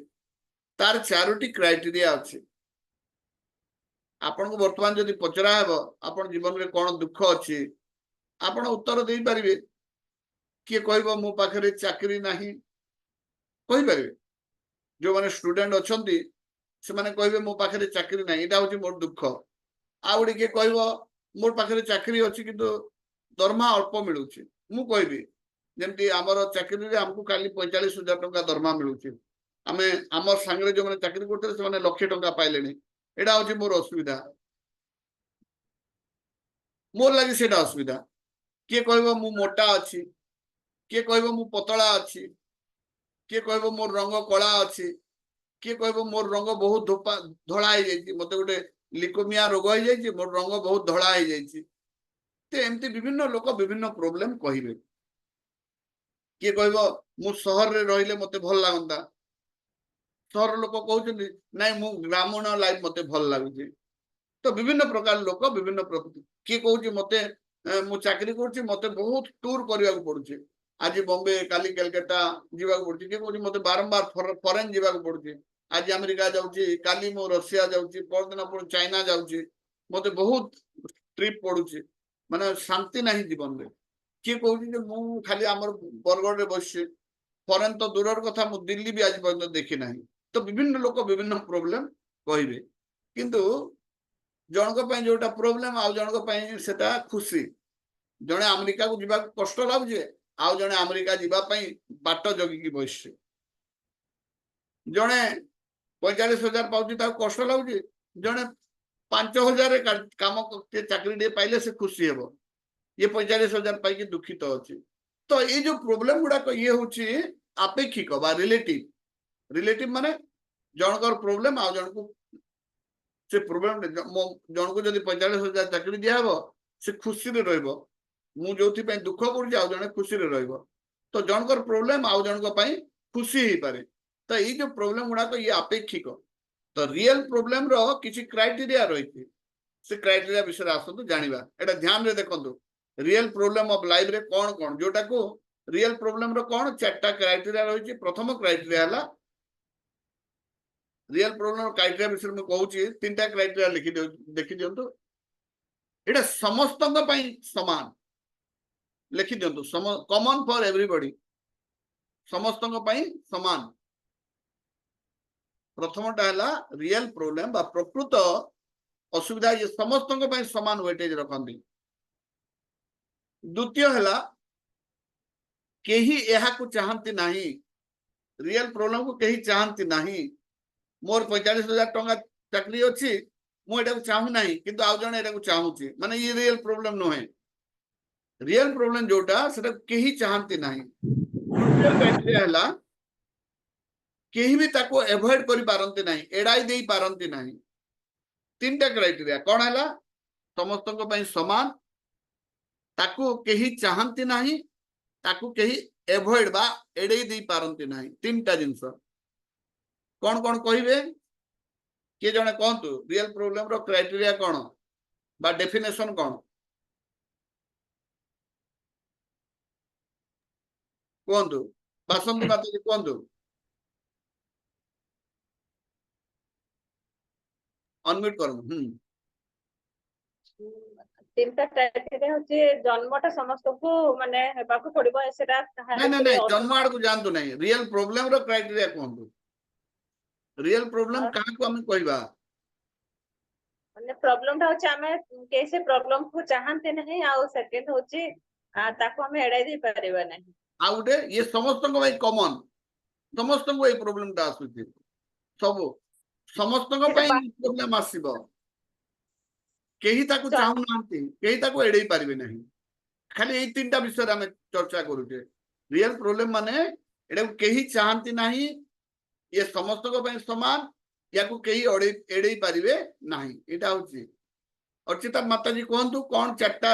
तार चारोटी क्राइटेरिया अछि आपन को वर्तमान जदि पचरा हेबो आपन जीवन रे कोन दुख अछि आपन उत्तर देई परिबे किए कहबो मो पाखरे चाकरी नाही कहि परिबे जो माने स्टूडेंट अछंती से माने कहबे मो पाखरे चाकरी नाही एटा होची मोर दुख आउडी के कहबो मोर पाखरे चाकरी अछि किंतु दरमा अल्प मिलुची मु कहबी जेमती हमर चाकरी रे हमकु खाली 45,000 टका दरमा मिलुची आमे हमर संगरे जो माने चाकरी करते से माने लाख टका पाइलेनी एटा होची मोर असुविधा मोर लागि सेटा असुविधा किए कहबो मु मोटा अछि किए कहबो मु पतला अछि किए कहबो मोर रंग कला अछि किए कहबो मोर रंग बहुत धोला हो जाइछि मते गोटे लिकोमिया रोग हो जाइछि मोर रंग बहुत धोला हो जाइछि ते एमती विभिन्न लोक विभिन्न प्रॉब्लम कहिबे किए कहबो मु शहर रे रहिले मते भल लागंता शहर लोक कहउछन्ती नाही मु ग्रामीण लाइफ मते भल लागुछि तो विभिन्न प्रकार लोक विभिन्न प्रकृति किए कहउछि मते मु चाकरी करछि मते बहुत टूर करिया को पड़ुछि आज बॉम्बे काली कलकत्ता जीवा को पड़ुछि के कहउछि मते बारंबार फॉरेन जीवा को पड़ुछि आज अमेरिका जाउछि काली मो रशिया जाउछि परदिन पर चाइना जाउछि मते बहुत ट्रिप पड़ुछि माने शांति नाही जीवन रे किए कहउछि जे मु खाली हमर बरगड़ रे बसछि फॉरेन तो दूरर कथा मु दिल्ली भी आज पर्यंत देखि नाही तो विभिन्न लोक विभिन्न प्रॉब्लम कहिबे किंतु जनक पय जोटा प्रॉब्लम आ जनक पय सेटा खुशी जने अमेरिका को जीवा कष्ट लागुजे आ जने अमेरिका जीवा पय बाट जगी की बसछि जने 45,000 पाउछि ता कष्ट लागुजे जने 5,000 काम के चाकरी दे पाइले से खुशी हेबो ये 45,000 पाई के दुखित अछि तो ये जो प्रॉब्लम गुडा को ये होछि अपेक्षिक बा रिलेटिव रिलेटिव माने जनकर प्रॉब्लम आ जन को से प्रॉब्लम जन को जदी 45,000 चाकरी दिया हेबो से खुशी रे रहबो मु जोथि पय दुख कर जाउ जने खुशी रे रहबो तो जनकर प्रॉब्लम आ जन को पय खुशी ही पारे तो ये जो प्रॉब्लम गुडा को ये अपेक्षिक तो रियल प्रॉब्लम रो किछि क्राइटेरिया रहिछि से क्राइटेरिया विषय आसतु जानिबा एटा ध्यान रे देखंतु रियल प्रॉब्लम ऑफ लाइफ रे कोन कोन जोटा को रियल प्रॉब्लम रो कोन चारटा क्राइटेरिया रहिछि प्रथम क्राइटेरिया हला रियल प्रॉब्लम क्राइटेरिया विषय में कहूछि तीनटा क्राइटेरिया लिखि देखि दियंतु एटा समस्तक पय समान लिखि दियंतु कॉमन फॉर एवरीबॉडी समस्तक पय समान प्रथमटा हला रियल प्रॉब्लम बा प्रकृत असुविधा ये समस्तक पय समान वेटेज रखंती द्वितीय हला केही एहा को चाहंती नाही रियल प्रॉब्लम को केही चाहंती नाही मोर 45,000 टका चाकरी अछि मु एटा को चाहू नाही किंतु आ जने एटा को चाहूची माने ये रियल प्रॉब्लम न है रियल प्रॉब्लम जोटा सेटा केही चाहंती नाही रियल क्राइटेरिया हला केही भी ताको अवॉइड करि पारंती नाही एडाई देई पारंती नाही तीनटा क्राइटेरिया कोन हला समस्तक पय समान ताको केही चाहंती नाही ताको केही अवॉइड बा एडे देई पारंती नाही तीनटा जिंस कौन कौन कहिबे के जने कहंतु रियल प्रॉब्लम रो क्राइटेरिया कोन बा डेफिनेशन कोन कहंतु बासंती माता जी कहंतु अनम्यूट करनु तीनटा क्राइटेरिया होची जन्मटा समस्त को माने हेबाकू पड़िबो सेटा नहीं जन्म आड़ को जानतु नहीं रियल प्रॉब्लम रो क्राइटेरिया कहंतु रियल प्रॉब्लम कहा को हम कहबा ମାନେ ପ୍ରୋବ୍ଲେମ ଟା ହଉଛି ଆମେ କେହି ସେ ପ୍ରୋବ୍ଲେମ କୁ ଚାହାନ୍ତି ନାହିଁ, ଆଉ ସେକେଣ୍ଡ ହଉଛି ତାକୁ ଆମେ ଏଡାଇ ଦେଇ ପାରିବା ନାହିଁ। ଆଉ ଗୋଟେ ଇଏ ସମସ୍ତଙ୍କ ପାଇଁ କମନ, ସମସ୍ତଙ୍କୁ ଏଇ ପ୍ରୋବ୍ଲେମ ଟା ଆସୁଛି, ସବୁ ସମସ୍ତଙ୍କ ପାଇଁ ପ୍ରୋବ୍ଲେମ ଆସିବ, କେହି ତାକୁ ଚାହୁଁନାହାନ୍ତି, କେହି ତାକୁ ଏଡେଇ ପାରିବେ ନାହିଁ। ଖାଲି ଏଇ ତିନିଟା ବିଷୟରେ ଆମେ ଚର୍ଚ୍ଚା କରୁଛେ। ରିଏଲ ପ୍ରୋବ୍ଲେମ ମାନେ ଏଟାକୁ କେହି ଚାହାନ୍ତି ନାହିଁ, ଇଏ ସମସ୍ତଙ୍କ ପାଇଁ ସମାନ, ୟାକୁ କେହି ଏଡେଇ ପାରିବେ ନାହିଁ। ଏଇଟା ହଉଛି अर्चिता माताजी कहतु कौन चार्टा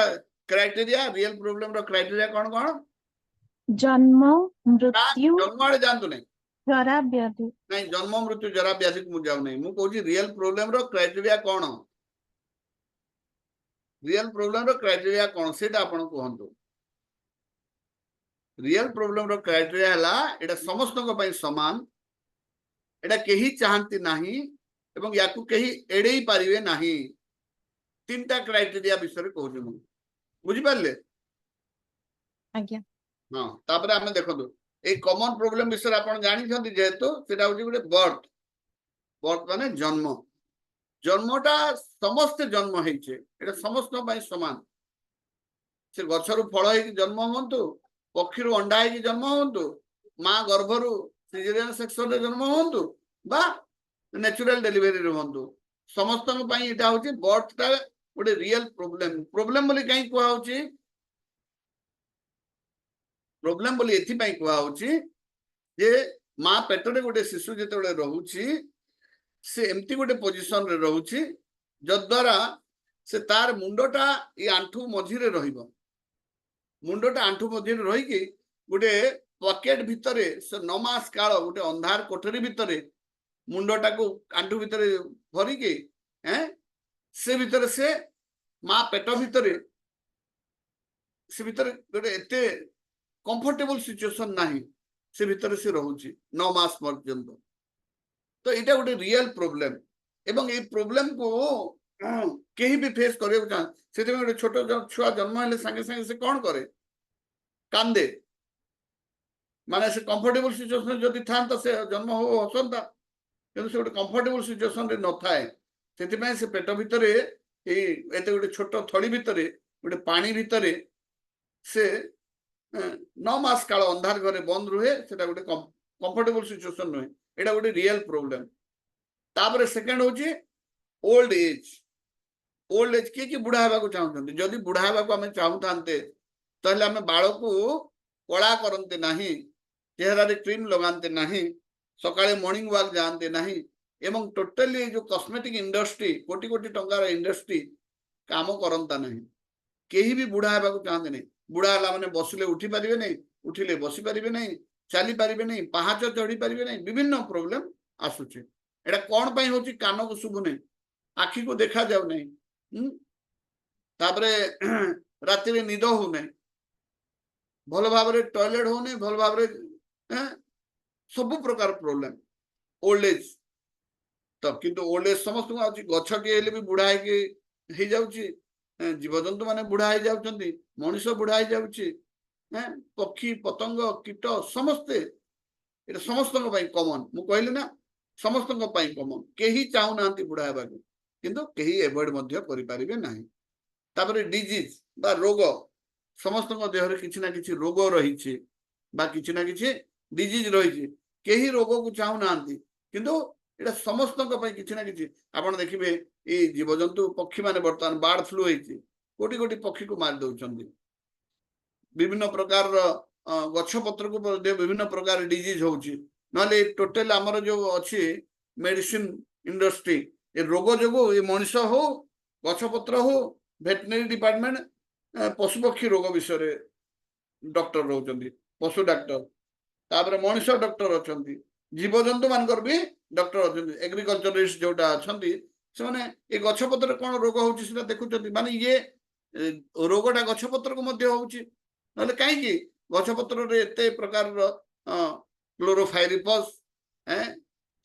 क्राइटेरिया रियल प्रोब्लेम रो क्राइटेरिया कौन कौन? जन्म मृत्यु जन्म आड़े जानतु नहीं, जरा व्याधि नहीं जन्म मृत्यु जरा व्याधि को जाऊ नहीं, मु कहूची रियल प्रोब्लेम रो क्राइटेरिया कौन, रियल प्रोब्लेम रो क्राइटेरिया कौन सेटा आपण कहतु। रियल प्रोब्लेम रो क्राइटेरिया हला एटा समस्तक पई समान, एटा केही चाहंती नाही एवं याकू केही एडेई पारिबे नाही। तीनटा क्राइटेरिया विषय कहूँ मु बुझी पारले। आज्ञा हाँ तापर आमे देखंतु ए कॉमन प्रॉब्लम विषय आपण जानि छथि जेहेतु सेटा होची गुटे बर्थ, बर्थ माने जन्म, जन्मटा समस्त जन्म हेइछे, एटा समस्त पई समान। से गछरु फळ हेकि जन्म होंतु, पक्षीरु अंडा हेकि जन्म होंतु, मां गर्भरु सिजेरियन सेक्शन रे जन्म होंतु बा नेचुरल डिलीवरी रे होंतु, समस्त पई एटा होची बर्थ टा गोटे रियल प्रोब्लेम। प्रोब्लेम बोली कहीं कुआ होची, प्रोब्लेम बोली एथि पई कुआ होची जे मां पेटरे गोटे शिशु जेतेबेले रहूची से एमती गोटे पोजीशन रे रहूची जद्वारा से तार मुंडटा ए आंठू मझी रे रहिबो, मुंडटा आंठू मझी रे रही कि गोटे पॉकेट भितरे से 9 मास काल गोटे अंधार कोठरी भितरे मुंडटा को आंठू भितरे भरी के से भितरे से मां पेट भितरे से भितरे गोटे एते कंफर्टेबल सिचुएशन नाही, से भितरे से रहूची 9 मास पर्यंत। तो एटा गोटे रियल प्रॉब्लम एवं ए प्रॉब्लम को केही भी फेस करे चाह से गोटे छोट छुआ जन्म हेले संगे संगे से कौन करे, कांदे, माने से कंफर्टेबल सिचुएशन जदि था से जन्म हो हसंता, किंतु से गोटे कंफर्टेबल सिचुएशन रे न थाए, सेति से पेट भितरे एते गोटे छोट थड़ी भितरे गोटे पानी भितरे से 9 मास काल अंधार घरे बंद रुहे, सेटा गोटे कंफर्टेबल सिचुएशन नुहे, एटा गोटे रियल प्रॉब्लम। तापर सेकंड होची ओल्ड एज। ओल्ड एज किए बुढ़ा हेबा को चाहते, जदि बुढ़ा हेबा को आमे चाहूतांते तहले आमे बाळ को कला करते नाही, चेहरा रे क्रीम लगाते नाही, सकाळे मॉर्निंग वॉक जानते नाही, एवं टोटली जो कॉस्मेटिक इंडस्ट्री कोटी कोटी टंकार इंडस्ट्री काम करंता नहीं। केही भी बुढ़ा हेबा को चाहते नहीं, बुढ़ा हला माने बसिले उठी पारिबे नहीं, उठिले बसी पारिबे नहीं, चली पारिबे नहीं, पहाच चढ़ी पारिबे नहीं, विभिन्न प्रॉब्लम आसुचे। एटा कोन पई होची, कान को सुबु नहीं, आखी को देखा जाउ नहीं, तापरे राति रे निद हो नहीं, भल भाव रे टॉयलेट हो नहीं, भल भाव रे सब प्रकार प्रॉब्लम ओल्ड एज। तो किंतु ओल्ड एज समस्त आउची, गछ के हेले भी बुढ़ा हे जाउची, जीवजंतु माने बुढ़ा हे जाउचंती, मनुष्य बुढ़ा हे जाउची, पक्षी पतंग कीट समस्ते एटा समस्तक पई कॉमन। मु कहली ना समस्तक पई कॉमन, केही चाहू नांती बुढ़ा हेबा को, किंतु केही एवॉइड मध्य करि पारिबे नाही। तापरे डिजीज बा रोग, समस्तक देह रे किछि ना किछि रोग रहिछि बा किछि ना किछि डिजीज रहिछि, केही रोग को चाहू नांती, किंतु एटा समस्तक पई किछि ना किछि। आपण देखिबे ए जीवजंतु पक्षी माने वर्तमान बार्ड फ्लू हेछि, कोटी कोटी पक्षी को मार दउछंती, विभिन्न प्रकार गछ पत्र को विभिन्न प्रकार डिजीज होछि, नले टोटल हमर जो अछि मेडिसिन इंडस्ट्री ए रोग जोगो ए मनुष्य हो, गछ पत्र हो, वेटनरी डिपार्टमेंट पशु पक्षी रोग विषय रे डॉक्टर रहउछंती, पशु डॉक्टर, तापर मनुष्य डॉक्टर अछंती, जीवजंतु मानकर भी डॉक्टर अछंती, एग्रीकल्चरिस्ट जोटा अछंती से माने ए गछ पत्र कोन रोग होछि सेटा देखुछंती, माने ये रोगटा गछ पत्र को मध्य होछि, नले काहे कि गछ पत्र रे एते प्रकार रो क्लोरोफाइरिफस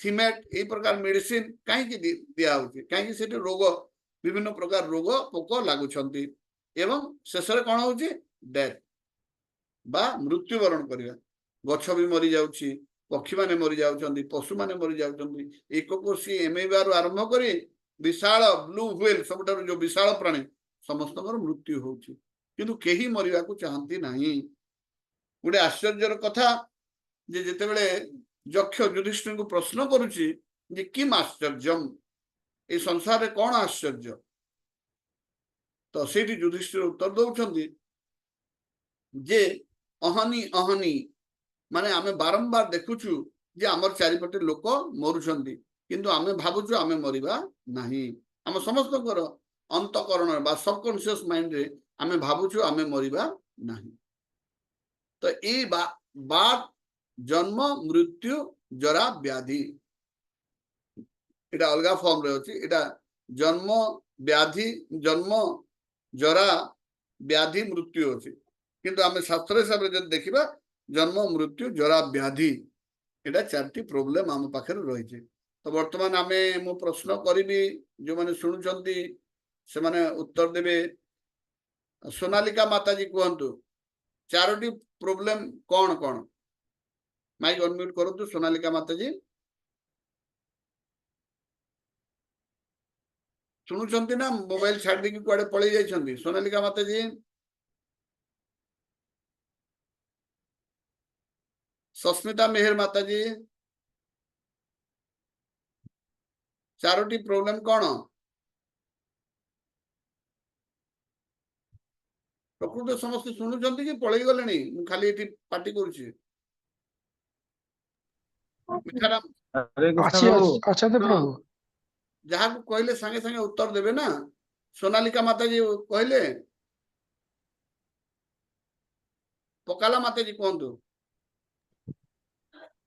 थीमेट ए प्रकार मेडिसिन काहे कि दिया होछि, काहे कि सेटे रोग विभिन्न प्रकार रोग पोक लागुछंती एवं शेष रे कोन होछि डेथ बा मृत्युवरण करिया। गछ भी मरि जाउछि, पक्षी माने मरि जाउछंती, पशु माने मरि जाउछंती, एककोषी एमेबार आरंभ करी विशाल ब्लू व्हेल सबुठारु जो विशाल प्राणी समस्त मृत्यु होउछि किंतु केही मरिबा को चाहती नहीं। गोटे आश्चर्यर कथा जे जेतेबेले यक्ष युधिष्ठिर को प्रश्न करुछि जे किम आश्चर्यम ए संसार रे कोन आश्चर्य तो सेठी युधिष्ठिर उत्तर दउछन्ति जे अहनी अहनी माने आमे बारंबार देखुछु जे हमर चारिपटे लोक मरुछन्ति किंतु आमे भाबुछु आमे मरिबा नाही। हम समस्तकर अंतकरण बा सबकॉन्शियस माइंड रे आमे भाबुछु आमे मरिबा नाही। तो ए बात जन्म मृत्यु जरा व्याधि एटा अलगा फॉर्म रे अछि। एटा जन्म व्याधि जन्म जरा व्याधि मृत्यु अछि किंतु आमे शास्त्र हिसाब रे जब देखिबा जन्म मृत्यु जरा व्याधि एटा चारटी प्रॉब्लम हम पाखर रही छे। तो वर्तमान आमे मो प्रश्न करिबी जो माने सुनुचंती से माने उत्तर देबे। सोनालिका माता जी कहंतु चारोटी प्रॉब्लम कौन कौन माइक अनम्यूट करंतु सोनालिका माता जी सुनुचंती ना मोबाइल छाड़ देकी कुआडे पळै जाइछंती सोनालिका माता जी सस्मिता मेहर माता जी चारोटी प्रॉब्लम कौन प्रकृत समस्त शुणुचंती कि पळै गलेनी मु खाली एठी पार्टी करूची मिठाराम हरे कृष्ण प्रभु अच्छा तो प्रभु जहाँ को कहले संगे संगे उत्तर देबे ना। सोनालिका माता जी कहले पकाला माता जी कहंतु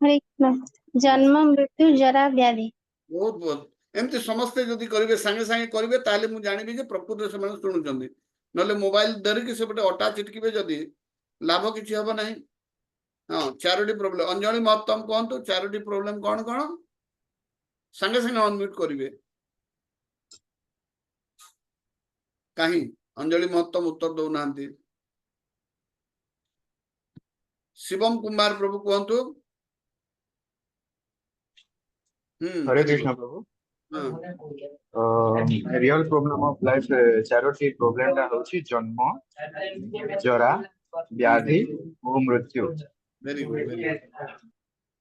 हरे कृष्ण जन्म मृत्यु जरा व्याधि बहुत बहुत एमती समस्ते जदि करिवे संगे संगे करिवे ताले मु जानिबी जे प्रकृत से माने सुनुचंती नले मोबाइल धरिकी सेपटे अटा चिटकिबे जदि लाभ किछि हबो नाही। हाँ चारोटी प्रॉब्लम अंजलि महत्तम कहंतु चारोटी प्रॉब्लम कौन कौन संगे संगे अनम्यूट करिवे कहीं अंजलि महत्तम उत्तर दो नांती। शिवम कुमार प्रभु कहंतु हरे कृष्ण प्रभु रियल प्रॉब्लम ऑफ लाइफ चारोटी प्रॉब्लम दा होची जन्म जरा व्याधि और मृत्यु। वेरी गुड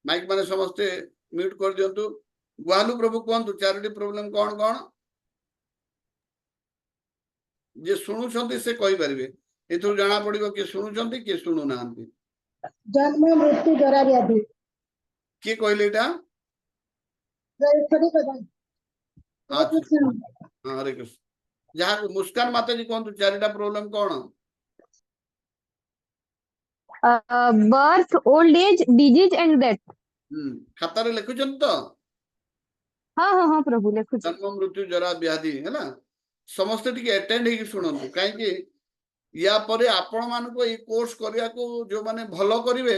माइक माने समस्ते म्यूट कर दियंतु। गुआलू प्रभु कहंतु चारोटी प्रॉब्लम कौन कौन जे सुनुचंती से कहि परिबे एथु जाना पड़िबो कि सुनुचंती कि सुनु नांती। जन्म मृत्यु जरा व्याधि के कहले एटा हरे कृष्ण जहाँ मुस्कान माता जी कहंतु चारिटा प्रॉब्लम कौन birth old age disease and death खाता रे लिखुछन तो हाँ हाँ हाँ प्रभु लिखुछ जन्म मृत्यु जरा व्याधि है ना समस्त टिके अटेंड हेकी सुनंतु काहे कि या परे आपण मान को ई कोर्स करिया को जो माने भलो करिवे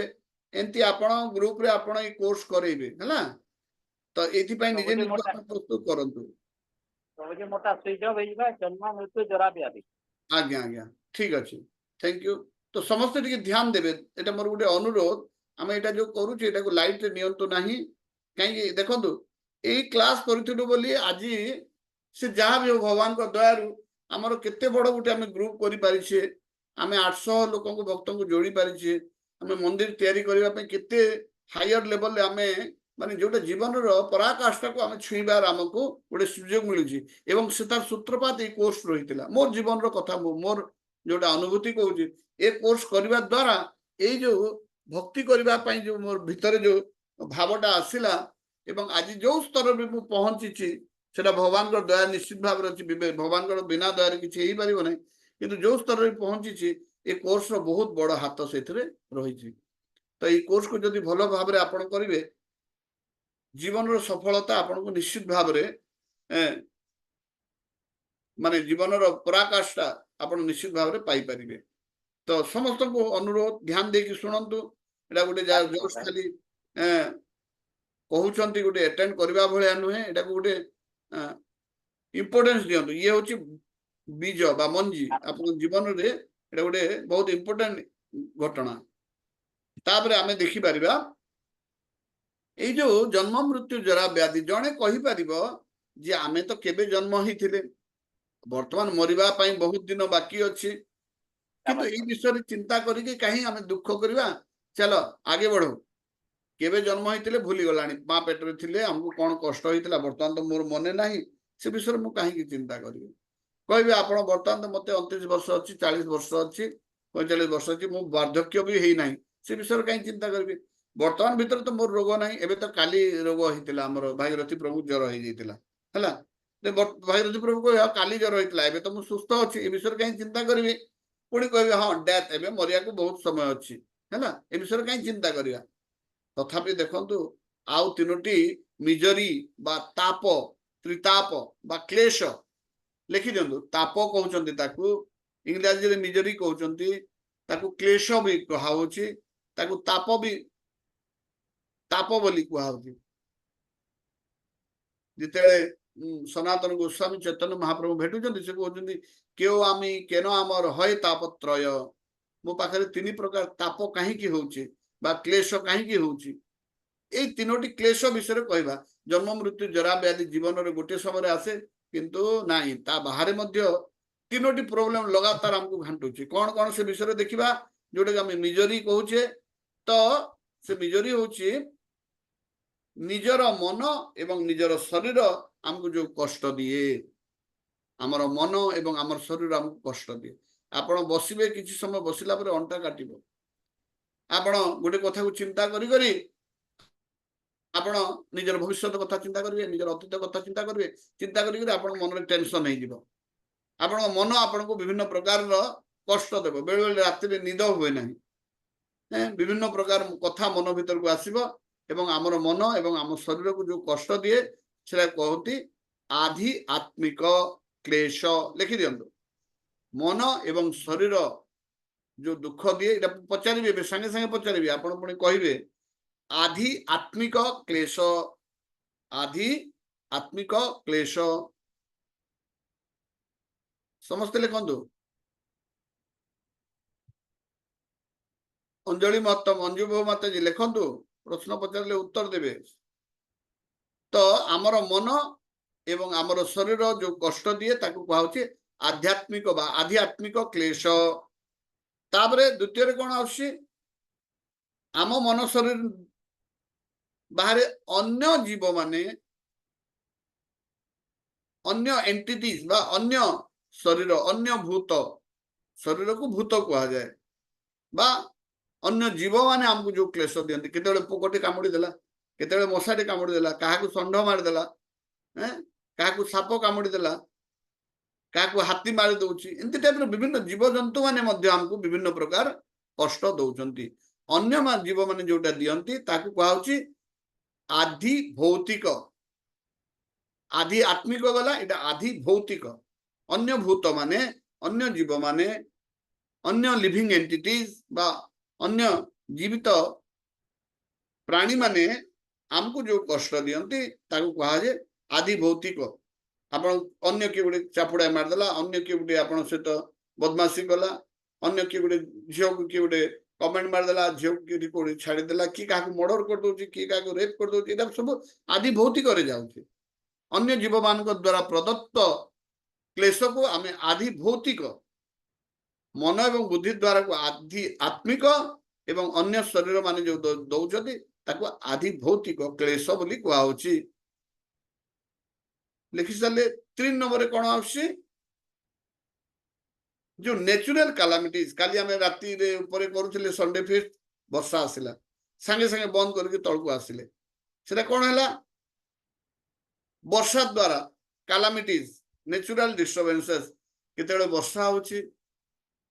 एंती आपण ग्रुप रे आपण ई कोर्स करेबे है ना। तो एथि पय निजे निजे प्रस्तुत करंतु सबजे मोटा स्विच ऑफ होइबा जन्म मृत्यु जरा व्याधि। आज्ञा आज्ञा ठीक अछि थैंक यू। तो समस्त टिके ध्यान देबे एटा मोर गुटे अनुरोध आमे एटा जो करू छी एटा को लाइट रे नियंतु नाही काहे कि देखंतु एई क्लास करिथिलु बोली आजी से जहाँ भी भगवान को दयारु आमर केते बड़ गुटे आमे ग्रुप करि पारिछे आमे 800 लोक को भक्त को जोड़ी पारिछे आमे मंदिर तयारी करबा पे केते हायर लेवल ले आमे माने जोटा जीवन रो पराकाष्ठा को आमे छुईबार हमको गोटे सुयोग मिलुची एवं से तार सूत्रपात ए कोर्स रहितला मोर जीवन रो कथा मोर जोटा अनुभूति कहूची ए कोर्स करबा द्वारा ए जो भक्ति करबा पई जो मोर भीतर जो भावटा आसिला एवं आज जो स्तर में मु पहुंची सेटा भगवान को दया निश्चित भाव रे अछि भगवान को बिना दया रे किछि हेई परिबो नै किंतु जो स्तर में पहुंची ए कोर्स रो बहुत बड़ हाथ सेथिरे रहिछि। तो ए कोर्स को जदि भलो भाव रे आपण करिवे जीवन रो सफलता आपण को निश्चित भाव रे माने जीवन रो पराकाष्ठा आपण निश्चित भाव रे पाई परिबे। तो समस्त को अनुरोध ध्यान दे कि सुनंतु एटा गुटे जोश खाली कहउचंती गुटे अटेंड करबा भलिया नुहे एटा गुटे इंपोर्टेंस दियंतु ये होची बीज बा मंजी आपन जीवन रे एटा गुटे बहुत इंपोर्टेंट घटना। तापरे आमे देखि परिबा ए जो जन्म मृत्यु जरा व्याधि जणे कहि परिबो जे आमे तो केबे जन्म होइथिले वर्तमान मरिबा पई बहुत दिन बाकी अछि किंतु ए विषय चिंता करिके कहीं आमे दुख करबा चलो आगे बढ़ो केबे जन्म होइथिले भूली गलानी मां पेट रे थिले हमको कोन कष्ट होइथिला वर्तमान तो मोर मने नाही से विषय मु काहे की चिंता करिवे कहबे आपण वर्तमान तो मते 29 वर्ष अछि 40 वर्ष अछि 45 वर्ष अछि मु वार्धक्य भी हेई नाही से विषय काहे चिंता करिवे वर्तमान भीतर तो मोर रोग नाही एबे तो काली रोग होइथिला हमर भागीरथी प्रभु ज्वर होई जैतिला हला भागीरथी प्रभु को काली ज्वर होइथिला एबे तो मु सुस्थ अछि ए विषय काहे चिंता करिवे पुणी कहबे हां डेथ एबे मरिया को बहुत समय अछि हला ए विषय काहे चिंता करिया तथापि देखंतु आउ तीनोटी मिजरी बा ताप त्रिताप बा क्लेश लिखि दियंतु ताप कहउचंती ताकू इंग्लिश रे मिजरी कहउचंती ताकू क्लेश भी कहाउची ताकू ताप बोली कहाउची जिते सनातन गोस्वामी चैतन्य महाप्रभु भेटुचंती से कहउचंती केओ आमी केनो आमर हय तापत्रय मो पाखरे तीन प्रकार ताप काहे की होउची बा क्लेश काहे की होउची ए तीनोटी क्लेश विषय कहबा जन्म मृत्यु जरा व्याधि जीवन रे गोटे समय आसे किंतु नाही ता बाहर मध्य तीनोटी प्रॉब्लम लगातार हमको घांटुची कौन कौन से विषय देखिबा जोटे हम मिजरी कहूचे तो से मिजरी होची निजर मन एवं निजर शरीर हमको जो कष्ट दिए हमर मन एवं हमर शरीर हमको कष्ट दिए आपण बसिबे किछि समय बसिला परे अंटा काटिबो आपण गोटे कथा को चिंता करी करी आपण निजर भविष्य कथा चिंता करिवे निजर अतीत कथा चिंता करिवे चिंता करी आपण मन रे टेंशन हे जिवो आपण मन आपण को विभिन्न प्रकार रो कष्ट देबो बेले बेले राति रे निद होय नाही विभिन्न प्रकार कथा मन भीतर को आसीबो एवं हमर मन एवं हम शरीर को जो कष्ट दिए सेला कहती आधि आत्मिक क्लेश लिखि दियंतु मन एवं शरीर जो दुख दिए एटा पचारिबे संगे संगे पचारिबे आपण पुणी कहिबे आधि आत्मिक क्लेश आधि आत्मिक क्लेश समस्त लिखंतु अंजलि महत्तम अंजु बहु माता जी लिखंतु प्रश्न पचारले उत्तर देबे तो आमर मन एवं आमर शरीर जो कष्ट दिए ताकू कहउची आध्यात्मिक बा आध्यात्मिक क्लेश ताबरे द्वितीय रे कोन आउसी आम मन शरीर बाहर अन्य जीव माने अन्य एंटिटीज बा अन्य शरीर अन्य भूत शरीर को भूत कहा जाए बा अन्य जीव माने हमको जो क्लेश दियंती केतेबेले पोकटी कामुडी देला केतेबेले मशाटी कामुडी देला काहाकू षंढ मार देला काहाकू साप कामुडी देला काहाकू हाथी मारी दउची एंती टाइप रो विभिन्न जीव जंतु माने मध्य हमको विभिन्न प्रकार कष्ट दउचंती अन्य जीव माने जोटा दियंती ताकू कहउची आधि भौतिक आधि आत्मिक गला एटा आधि भौतिक अन्य भूत माने अन्य जीव माने अन्य लिविंग एंटिटीज बा अन्य जीवित प्राणी माने हमको जो कष्ट दियंती ताकू कहा जे आधि भौतिक आपण अन्य के गुडे चापुडा मार देला अन्य के गुडे आपण सहित बदमाशी कला अन्य के गुडे झियो के गुडे कमेंट मार देला झियो के कोडी छाडी देला की काकू मर्डर कर दोची की काकू रेप कर दोची एटा सब आधि भौतिक रे जाउची अन्य जीव मानक द्वारा प्रदत्त क्लेश को आमे आधि भौतिक मन एवं बुद्धि द्वारा को आधि आत्मिक एवं अन्य शरीर माने जो दउचती ताको आधि भौतिक क्लेश बोली कुआ होची लिखि साले 3 नंबर रे कोन आउसी जो नेचुरल कैलामिटीज काली हमें राती रे ऊपर करूथिले संडे फिस्ट वर्षा आसिला संगे संगे बंद करके तळकु आसिले सेटा कोन हला वर्षा द्वारा कैलामिटीज नेचुरल डिस्टर्बेंसेस केतेबेले वर्षा होची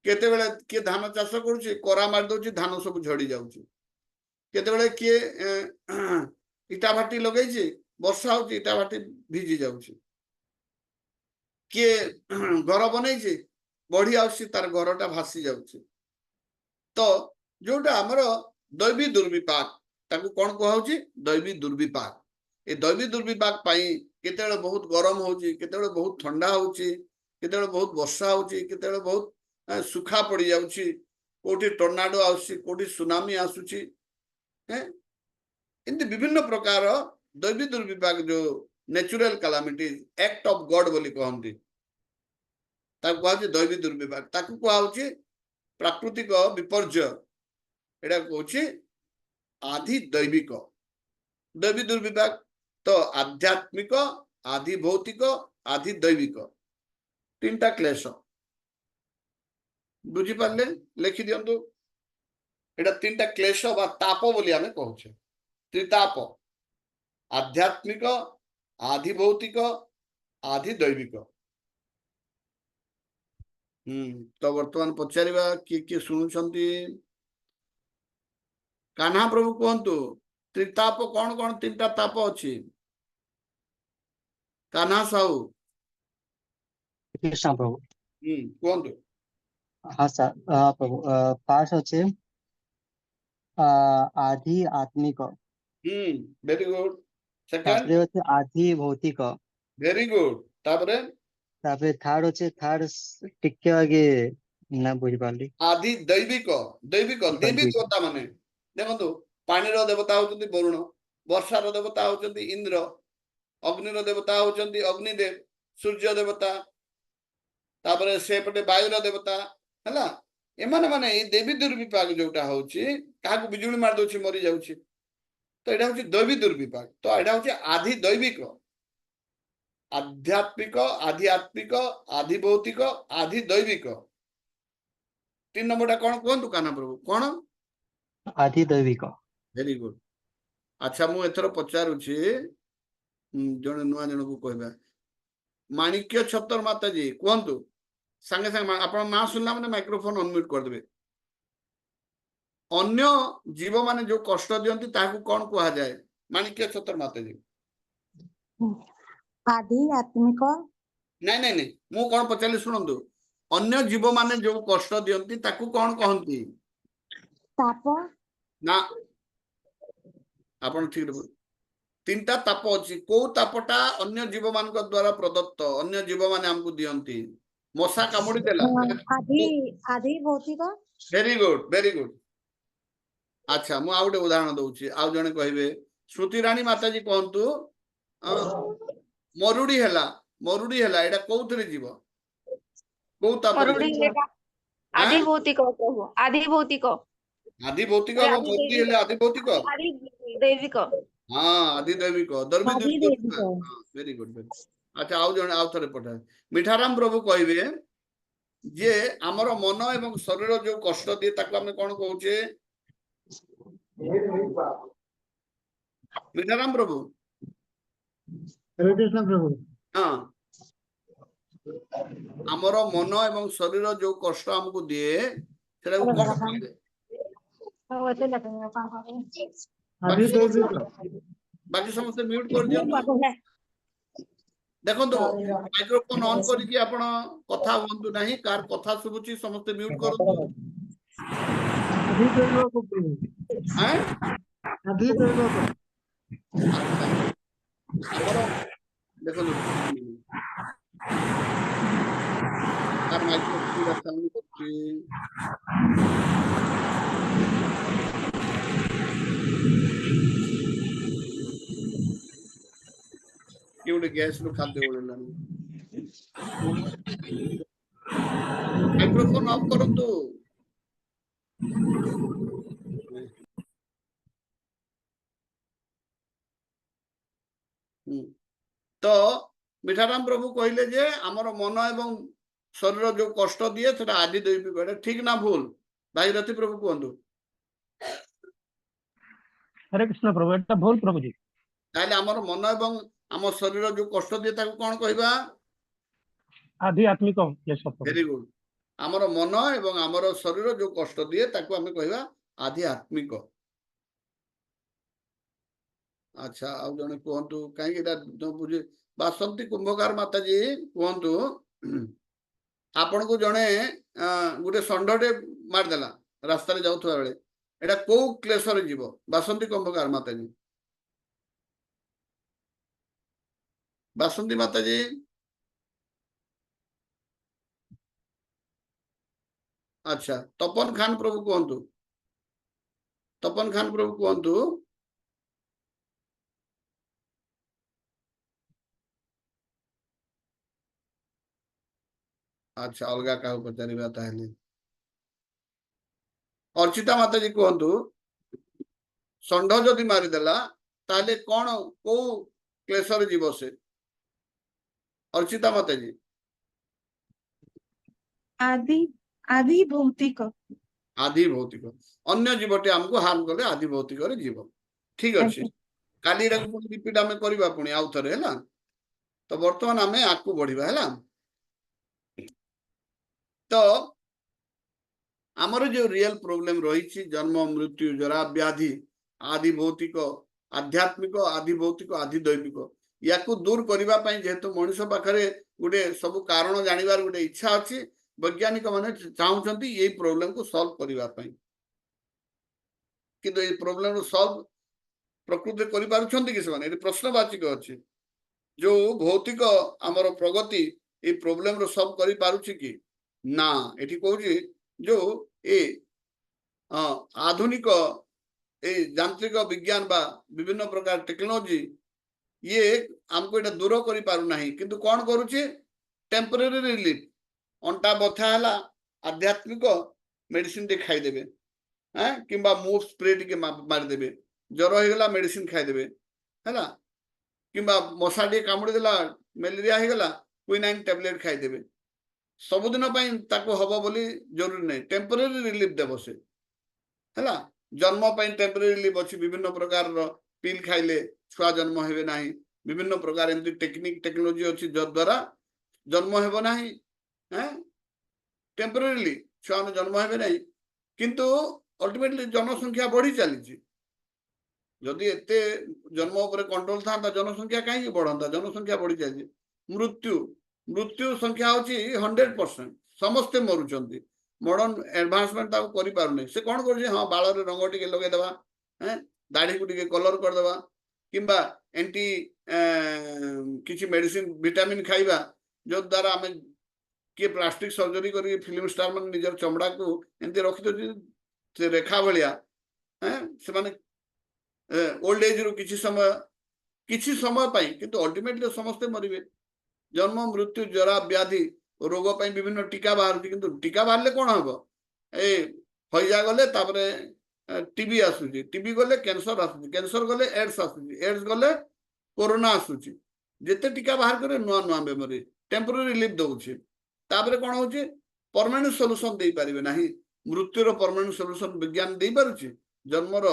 केतेबेले के धान चाष करूची कोरा मार दोची धान सब झड़ी जाउची केतेबेले के इटा भाटी लगैची वर्षा होची इटा भाटी भिजी जाउची के घर बनैची बढ़ी आउची तार घरटा भासी जाउची तो जोटा हमर दैवी दुर्विपाक ताकू कोन कहउची दैवी दुर्विपाक ए दैवी दुर्विपाक पाई केतेबेले बहुत गरम होची केतेबेले बहुत ठंडा होची केतेबेले बहुत वर्षा होची केतेबेले बहुत सुखा पड़ी जाउची कोठी टर्नाडो आउची कोठी सुनामी आसुची एंती विभिन्न प्रकार दैवी दुर्विपाक जो natural calamity act of God बोली कहंती ताकू कहउची दैवी दुर्विपाक ताकू कहउची प्राकृतिक विपर्य एटा कहउची आधि दैविक दैवी दुर्विपाक तो आध्यात्मिक आधि भौतिक आधि दैविक तीनटा क्लेश बुझी पारले लिखि दियंतु एटा तीनटा क्लेश बा ताप बोली आमे कहउछे त्रिताप आध्यात्मिक आधि भौतिक आधि दैविक तो वर्तमान पचारिबा किए शुणुचंती कान्हा प्रभु कहतु त्रिताप कौन कौन तीनटा ताप अच्छी कान्हा साहू कृष्ण प्रभु कहतु हाँ सर प्रभु पार्ट अच्छे आधि आत्मिक वेरी गुड सेकंड तापरे होचे आधि भौतिक वेरी गुड तापरे तापरे थर्ड होचे थर्ड टिके आगे ना बुझ पाली आधि दैविक दैविक देवी देवता माने देखंतु पानीर देवता होचंती वरुण वर्षार देवता होचंती इंद्र अग्निर देवता होचंती अग्निदेव सूर्य देवता तापरे सेपटे वायुर देवता हला एमाने माने ए देवी दुर्विपाक जोटा होची काहाकू बिजुली मार दोची मरी जाउची तो एटा होची दैवी दुर्विपाक तो एटा होची आधि दैविक आध्यात्मिक आध्यात्मिक आधि भौतिक आधि दैविक 3 नंबरटा कोन कहंतु काना प्रभु कोन आधि दैविक वेरी गुड अच्छा मु एथरो पचारुची जने नुआ जन को कहबा माणिक्य छतर माता जी कहंतु संगे संगे आपण ना सुनला माने माइक्रोफोन अनम्यूट कर देबे अन्य जीव माने जो कष्ट दियंती ताकू कोन कहा जाए माणिक्य छतर माता जी आदि आत्मिक नहीं नहीं नहीं मु कोन पचाली सुनंतु अन्य जीव माने जो कष्ट दियंती ताकू कोन कहंती ताप ना आपण ठीक तीनटा ताप अछि को तापटा अन्य जीव मान द्वारा प्रदत्त अन्य जीव माने हमको दियंती मशा कामुड़ी देला आदि आदि भौतिक वेरी गुड अच्छा मु आउटे उदाहरण दउची आउ जने कहबे श्रुति रानी माता जी कहंतु मरुडी हैला एटा कोउथरे जीव को ताप आदि भौतिक प्रभु आदि भौतिक आदि भौतिक और मरुडी हैला आदि भौतिक आदि दैविक हां आदि दैविक वेरी गुड अच्छा आउ जने आउ थरे पठा मिठाराम प्रभु कहबे जे हमर मन एवं शरीर जो कष्ट दिए ताको हम कोन कहउचे मिठाराम प्रभु हरे कृष्ण प्रभु हाँ हमर मन एवं शरीर जो कष्ट हमको दिए सेटा को कोन कहबे बाकी समस्त म्यूट कर दियो देखो तो माइक्रोफोन ऑन करके आपण कथा होंतु नाही कार कथा सुबुची समस्त म्यूट करंतु अभी तो को हैं अभी तो को देखो कार माइक्रोफोन का साउंड करती केवढे गॅस लो खाद्य ओळला माइक्रोफोन ऑफ करंतु तो मिठाराम प्रभु कहले जे हमर मन एवं शरीर जो कष्ट दिए सेटा आदि दैविक ठीक ना भूल भाईरथी प्रभु कहंतु हरे कृष्ण प्रभु एटा भूल प्रभु जी ताले हमर मन एवं हम शरीर जो कष्ट दिए ताको कोन कहबा आध्यात्मिक वेरी गुड हमर मन एवं हमर शरीर जो कष्ट दिए ताको हमें कहबा आध्यात्मिक अच्छा आ जने कहंतु काई एटा बुझे बासंती कुंभकार माता जी कहंतु आपण को जने गुटे संडटे मार देला रास्ता रे जाउथवा बेले एटा को क्लेश रे जीव बासंती कुंभकार माता जी बासंती माता जी अच्छा तपन खान प्रभु कहंतु तपन खान प्रभु कहंतु अच्छा अलगा क्या पचार ताहले अर्चिता माता जी कहतु षंढ जदि मारिदेला ताहले कौन को क्लेशर जीव से अर्चिता माता जी आदि आदि भौतिक आदि भौतिक अन्य जीवटे हमको हार्म कले आदि भौतिक जीव ठीक अच्छे काली रिपीट आम करवा पुणी आउ थे है तो बर्तमान आम आगू बढ़िया है तो आमर जो रियल प्रोब्लेम रही जन्म मृत्यु जरा व्याधि आदि भौतिक आध्यात्मिक आदि भौतिक आदि दैविक या दूर करने जेहेतु मनीष पाखे गोटे सब कारण जानवर गोटे इच्छा अच्छी वैज्ञानिक मैंने चाहते ये प्रोब्लेम को सॉल्व करने किंतु ये प्रोब्लेम सॉल्व प्रकृति कर प्रश्नवाचिक अच्छी जो भौतिक आमर प्रगति ये प्रोब्लेम रो सॉल्व करि पारुछि कि ना एठी कहूछि जो ए आधुनिक ए यांत्रिक विज्ञान बा विभिन्न प्रकार टेक्नोलॉजी ये हमको एटा दूर करि पारु नाही किंतु कोन करूछि टेम्परेरी रिलीफ अंटा बथा हला आध्यात्मिक मेडिसिन दे खाई देबे हैं किंबा मूव स्प्रे टिके मार देबे ज्वर हो गला मेडिसिन खाई देबे हैला किंबा मशा टे कामुड़ी देला मलेरिया हो गला क्विनाइन टैबलेट खाई देबे सबुदिन हम बोली जरूरी नहीं टेम्परेरी रिलीफ देव से है जन्म टेम्परेरी रिलीफ अच्छी विभिन्न प्रकार पिल खाइले छुआ जन्म हेबे नाही विभिन्न प्रकार एमती टेक्निक टेक्नोलॉजी अच्छी जद्वारा जन्म हेबो नाही हैं टेम्परेरीली छुआ जन्म हेबे नाही किंतु अल्टीमेटली जनसंख्या बढ़ी चली जदि एते जन्म उपर कंट्रोल था जनसंख्या कहीं बढ़ता जनसंख्या बढ़ी चली मृत्यु मृत्यु संख्या होची 100% समस्ते मरुचंती मॉडर्न एडवांसमेंट ताको करि पारुने से कोन कर हाँ बाल रे रंग टिके लगे देबा हैं दाढ़ी को टिके कलर कर देबा किंबा एंटी किछि मेडिसिन विटामिन खाइबा जो द्वारा हमें किए प्लास्टिक सर्जरी करी फिल्म स्टार मन निजर चमड़ा को एंती रखि दो से रेखा भलिया हैं से माने ओल्ड एज रो किछि समय पाई किंतु अल्टीमेटली समस्ते मरिबे जन्म मृत्यु जरा व्याधि रोग पाई विभिन्न टीका बाहर किंतु टीका बाहरले कोन हबो ए फैजा गले तापरे टीबी आसुची टीबी गले कैंसर आसुची कैंसर गले एड्स आसुची एड्स गले कोरोना आसुची जेते टीका बाहर करे नुआ नुआ बेमारी टेम्परेरी रिलीफ दउची तापरे कोन होची परमानेंट सॉल्यूशन देई परिबे नाही मृत्युर परमानेंट सॉल्यूशन विज्ञान देई पारुची जन्मर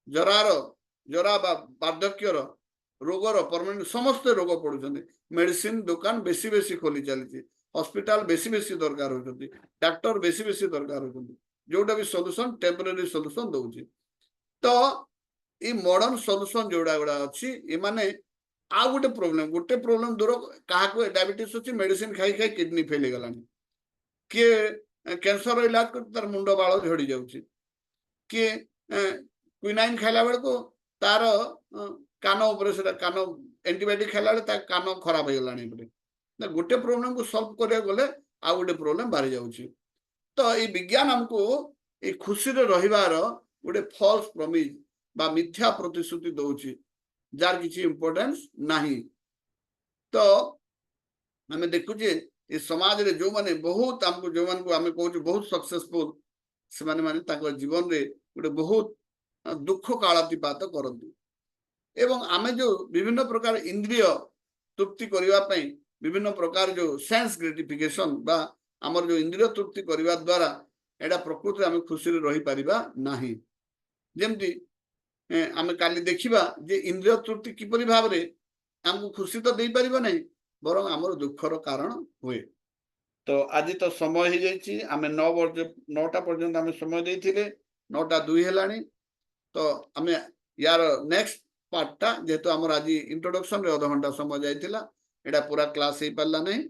जरा बार्धक्यर रोगर परमानेंट समस्त रोग पड़ुଛନ୍ତି मेडिसिन दुकान बेसी बेसी खोली चली हॉस्पिटल बेसी बेसी दरकार होती डॉक्टर बेसी बेसी दरकार होती जोटा भी सॉल्यूशन टेम्परेरी सॉल्यूशन दउची तो ये मॉडर्न सॉल्यूशन जोड़ा गुड़ा अच्छी ये माने आ गोटे प्रोब्लेम दूर क्या डायबिटीज अच्छी मेडिसिन खाई खाई किडनी फेल हो गलानी किए कैंसर इलाज कर तार मुंड बाल झड़ी जाउची किए क्विनाइन खाइला बेल को तार कान उपर से कान एंटीबायोटिक खाइला बेले कान खराब हो गलानी गोटे प्रोब्लेम को सॉल्व करिया गले आ गोटे प्रोब्लेम बाहरी जाउची तो ये विज्ञान हमको ये खुशी रे रहिबार गोटे फॉल्स प्रॉमिस बा मिथ्या प्रतिश्रुति दउची जार किछि इंपोर्टेंस नाही तो हमें देखुचे ये समाज रे जो माने बहुत हमको जो मान को हमें कहू बहुत सक्सेसफुल से माने ताको जीवन रे गोटे बहुत दुख कालातिपात करती एवं आमे जो विभिन्न प्रकार इंद्रिय तृप्ति करबा पई विभिन्न प्रकार जो सेंस ग्रेटिफिकेशन बा हमर जो इंद्रिय तृप्ति करबा द्वारा एडा प्रकृति आमे खुशी रे रही परिबा नाही जेमती आमे काली देखिबा जे इंद्रिय तृप्ति किपरि भाव रे हमको खुशी तो देई परिबा नहीं बरं हमर दुखर कारण हुए तो आज तो समय हो जाइए आमे 9टा पर्यंत आमे समय देइथिले 9:02 हेलानी तो आमे यार नेक्स्ट पार्टा जेहेतु आमर आज इंट्रोडक्शन रे आधा घंटा समय जाइथिला एडा पूरा क्लास हो पारला नहीं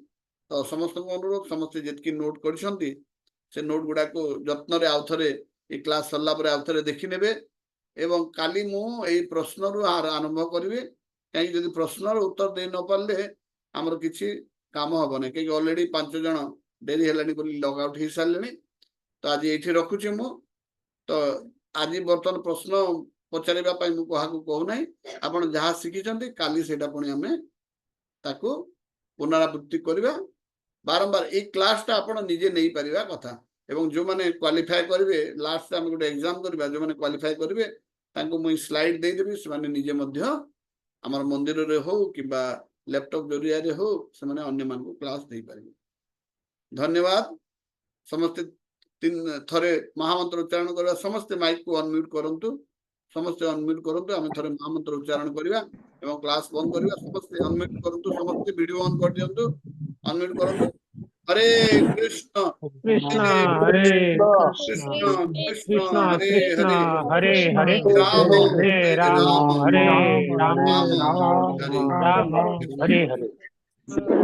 तो समस्त अनुरोध समस्त जेतकी नोट करछंती से नोट गुडा को जत्न रे आउथरे ए क्लास सरला परे आउथरे देखि नेबे एवं काली मु एई प्रश्न रु आरंभ करिवे काई जदि प्रश्न रो उत्तर दे न पारले हमर किछि काम हबो नै कि ऑलरेडी 5 जण डेरी हेलानी बोली लॉग आउट ही सारलेनी तो आज एठी रखुछि मु तो आज बर्तन प्रश्न पचारिबा पई मु कहाकू कहू नै आपण जहा सिखिचंती काली सेटा पुणी हमें ताको पुनरावृत्ति करबा बारंबार एक क्लास टा आपण निजे नहीं परिवा कथा एवं जो माने क्वालिफाई करिवे लास्ट हम गोटे एग्जाम करबा जो माने क्वालिफाई करिवे तांको मुई स्लाइड दे देबी से माने निजे मध्य हमर मंदिर रे हो किबा लैपटॉप जरिया रे हो से माने अन्य मान को क्लास दे परिवे। धन्यवाद। समस्त तीन थरे महामंत्र उच्चारण करबा समस्त माइक को अनम्यूट करंतु समस्त अनम्यूट करंतु हम थरे महामंत्र उच्चारण करबा एवं क्लास बंद करबा समस्त अनम्यूट करंतु समस्त वीडियो ऑन कर दियंतु अनम्यूट करंतु। हरे कृष्ण कृष्ण हरे कृष्ण कृष्ण कृष्ण हरे कृष्ण हरे हरे हरे राम हरे राम हरे राम राम हरे राम हरे हरे हरे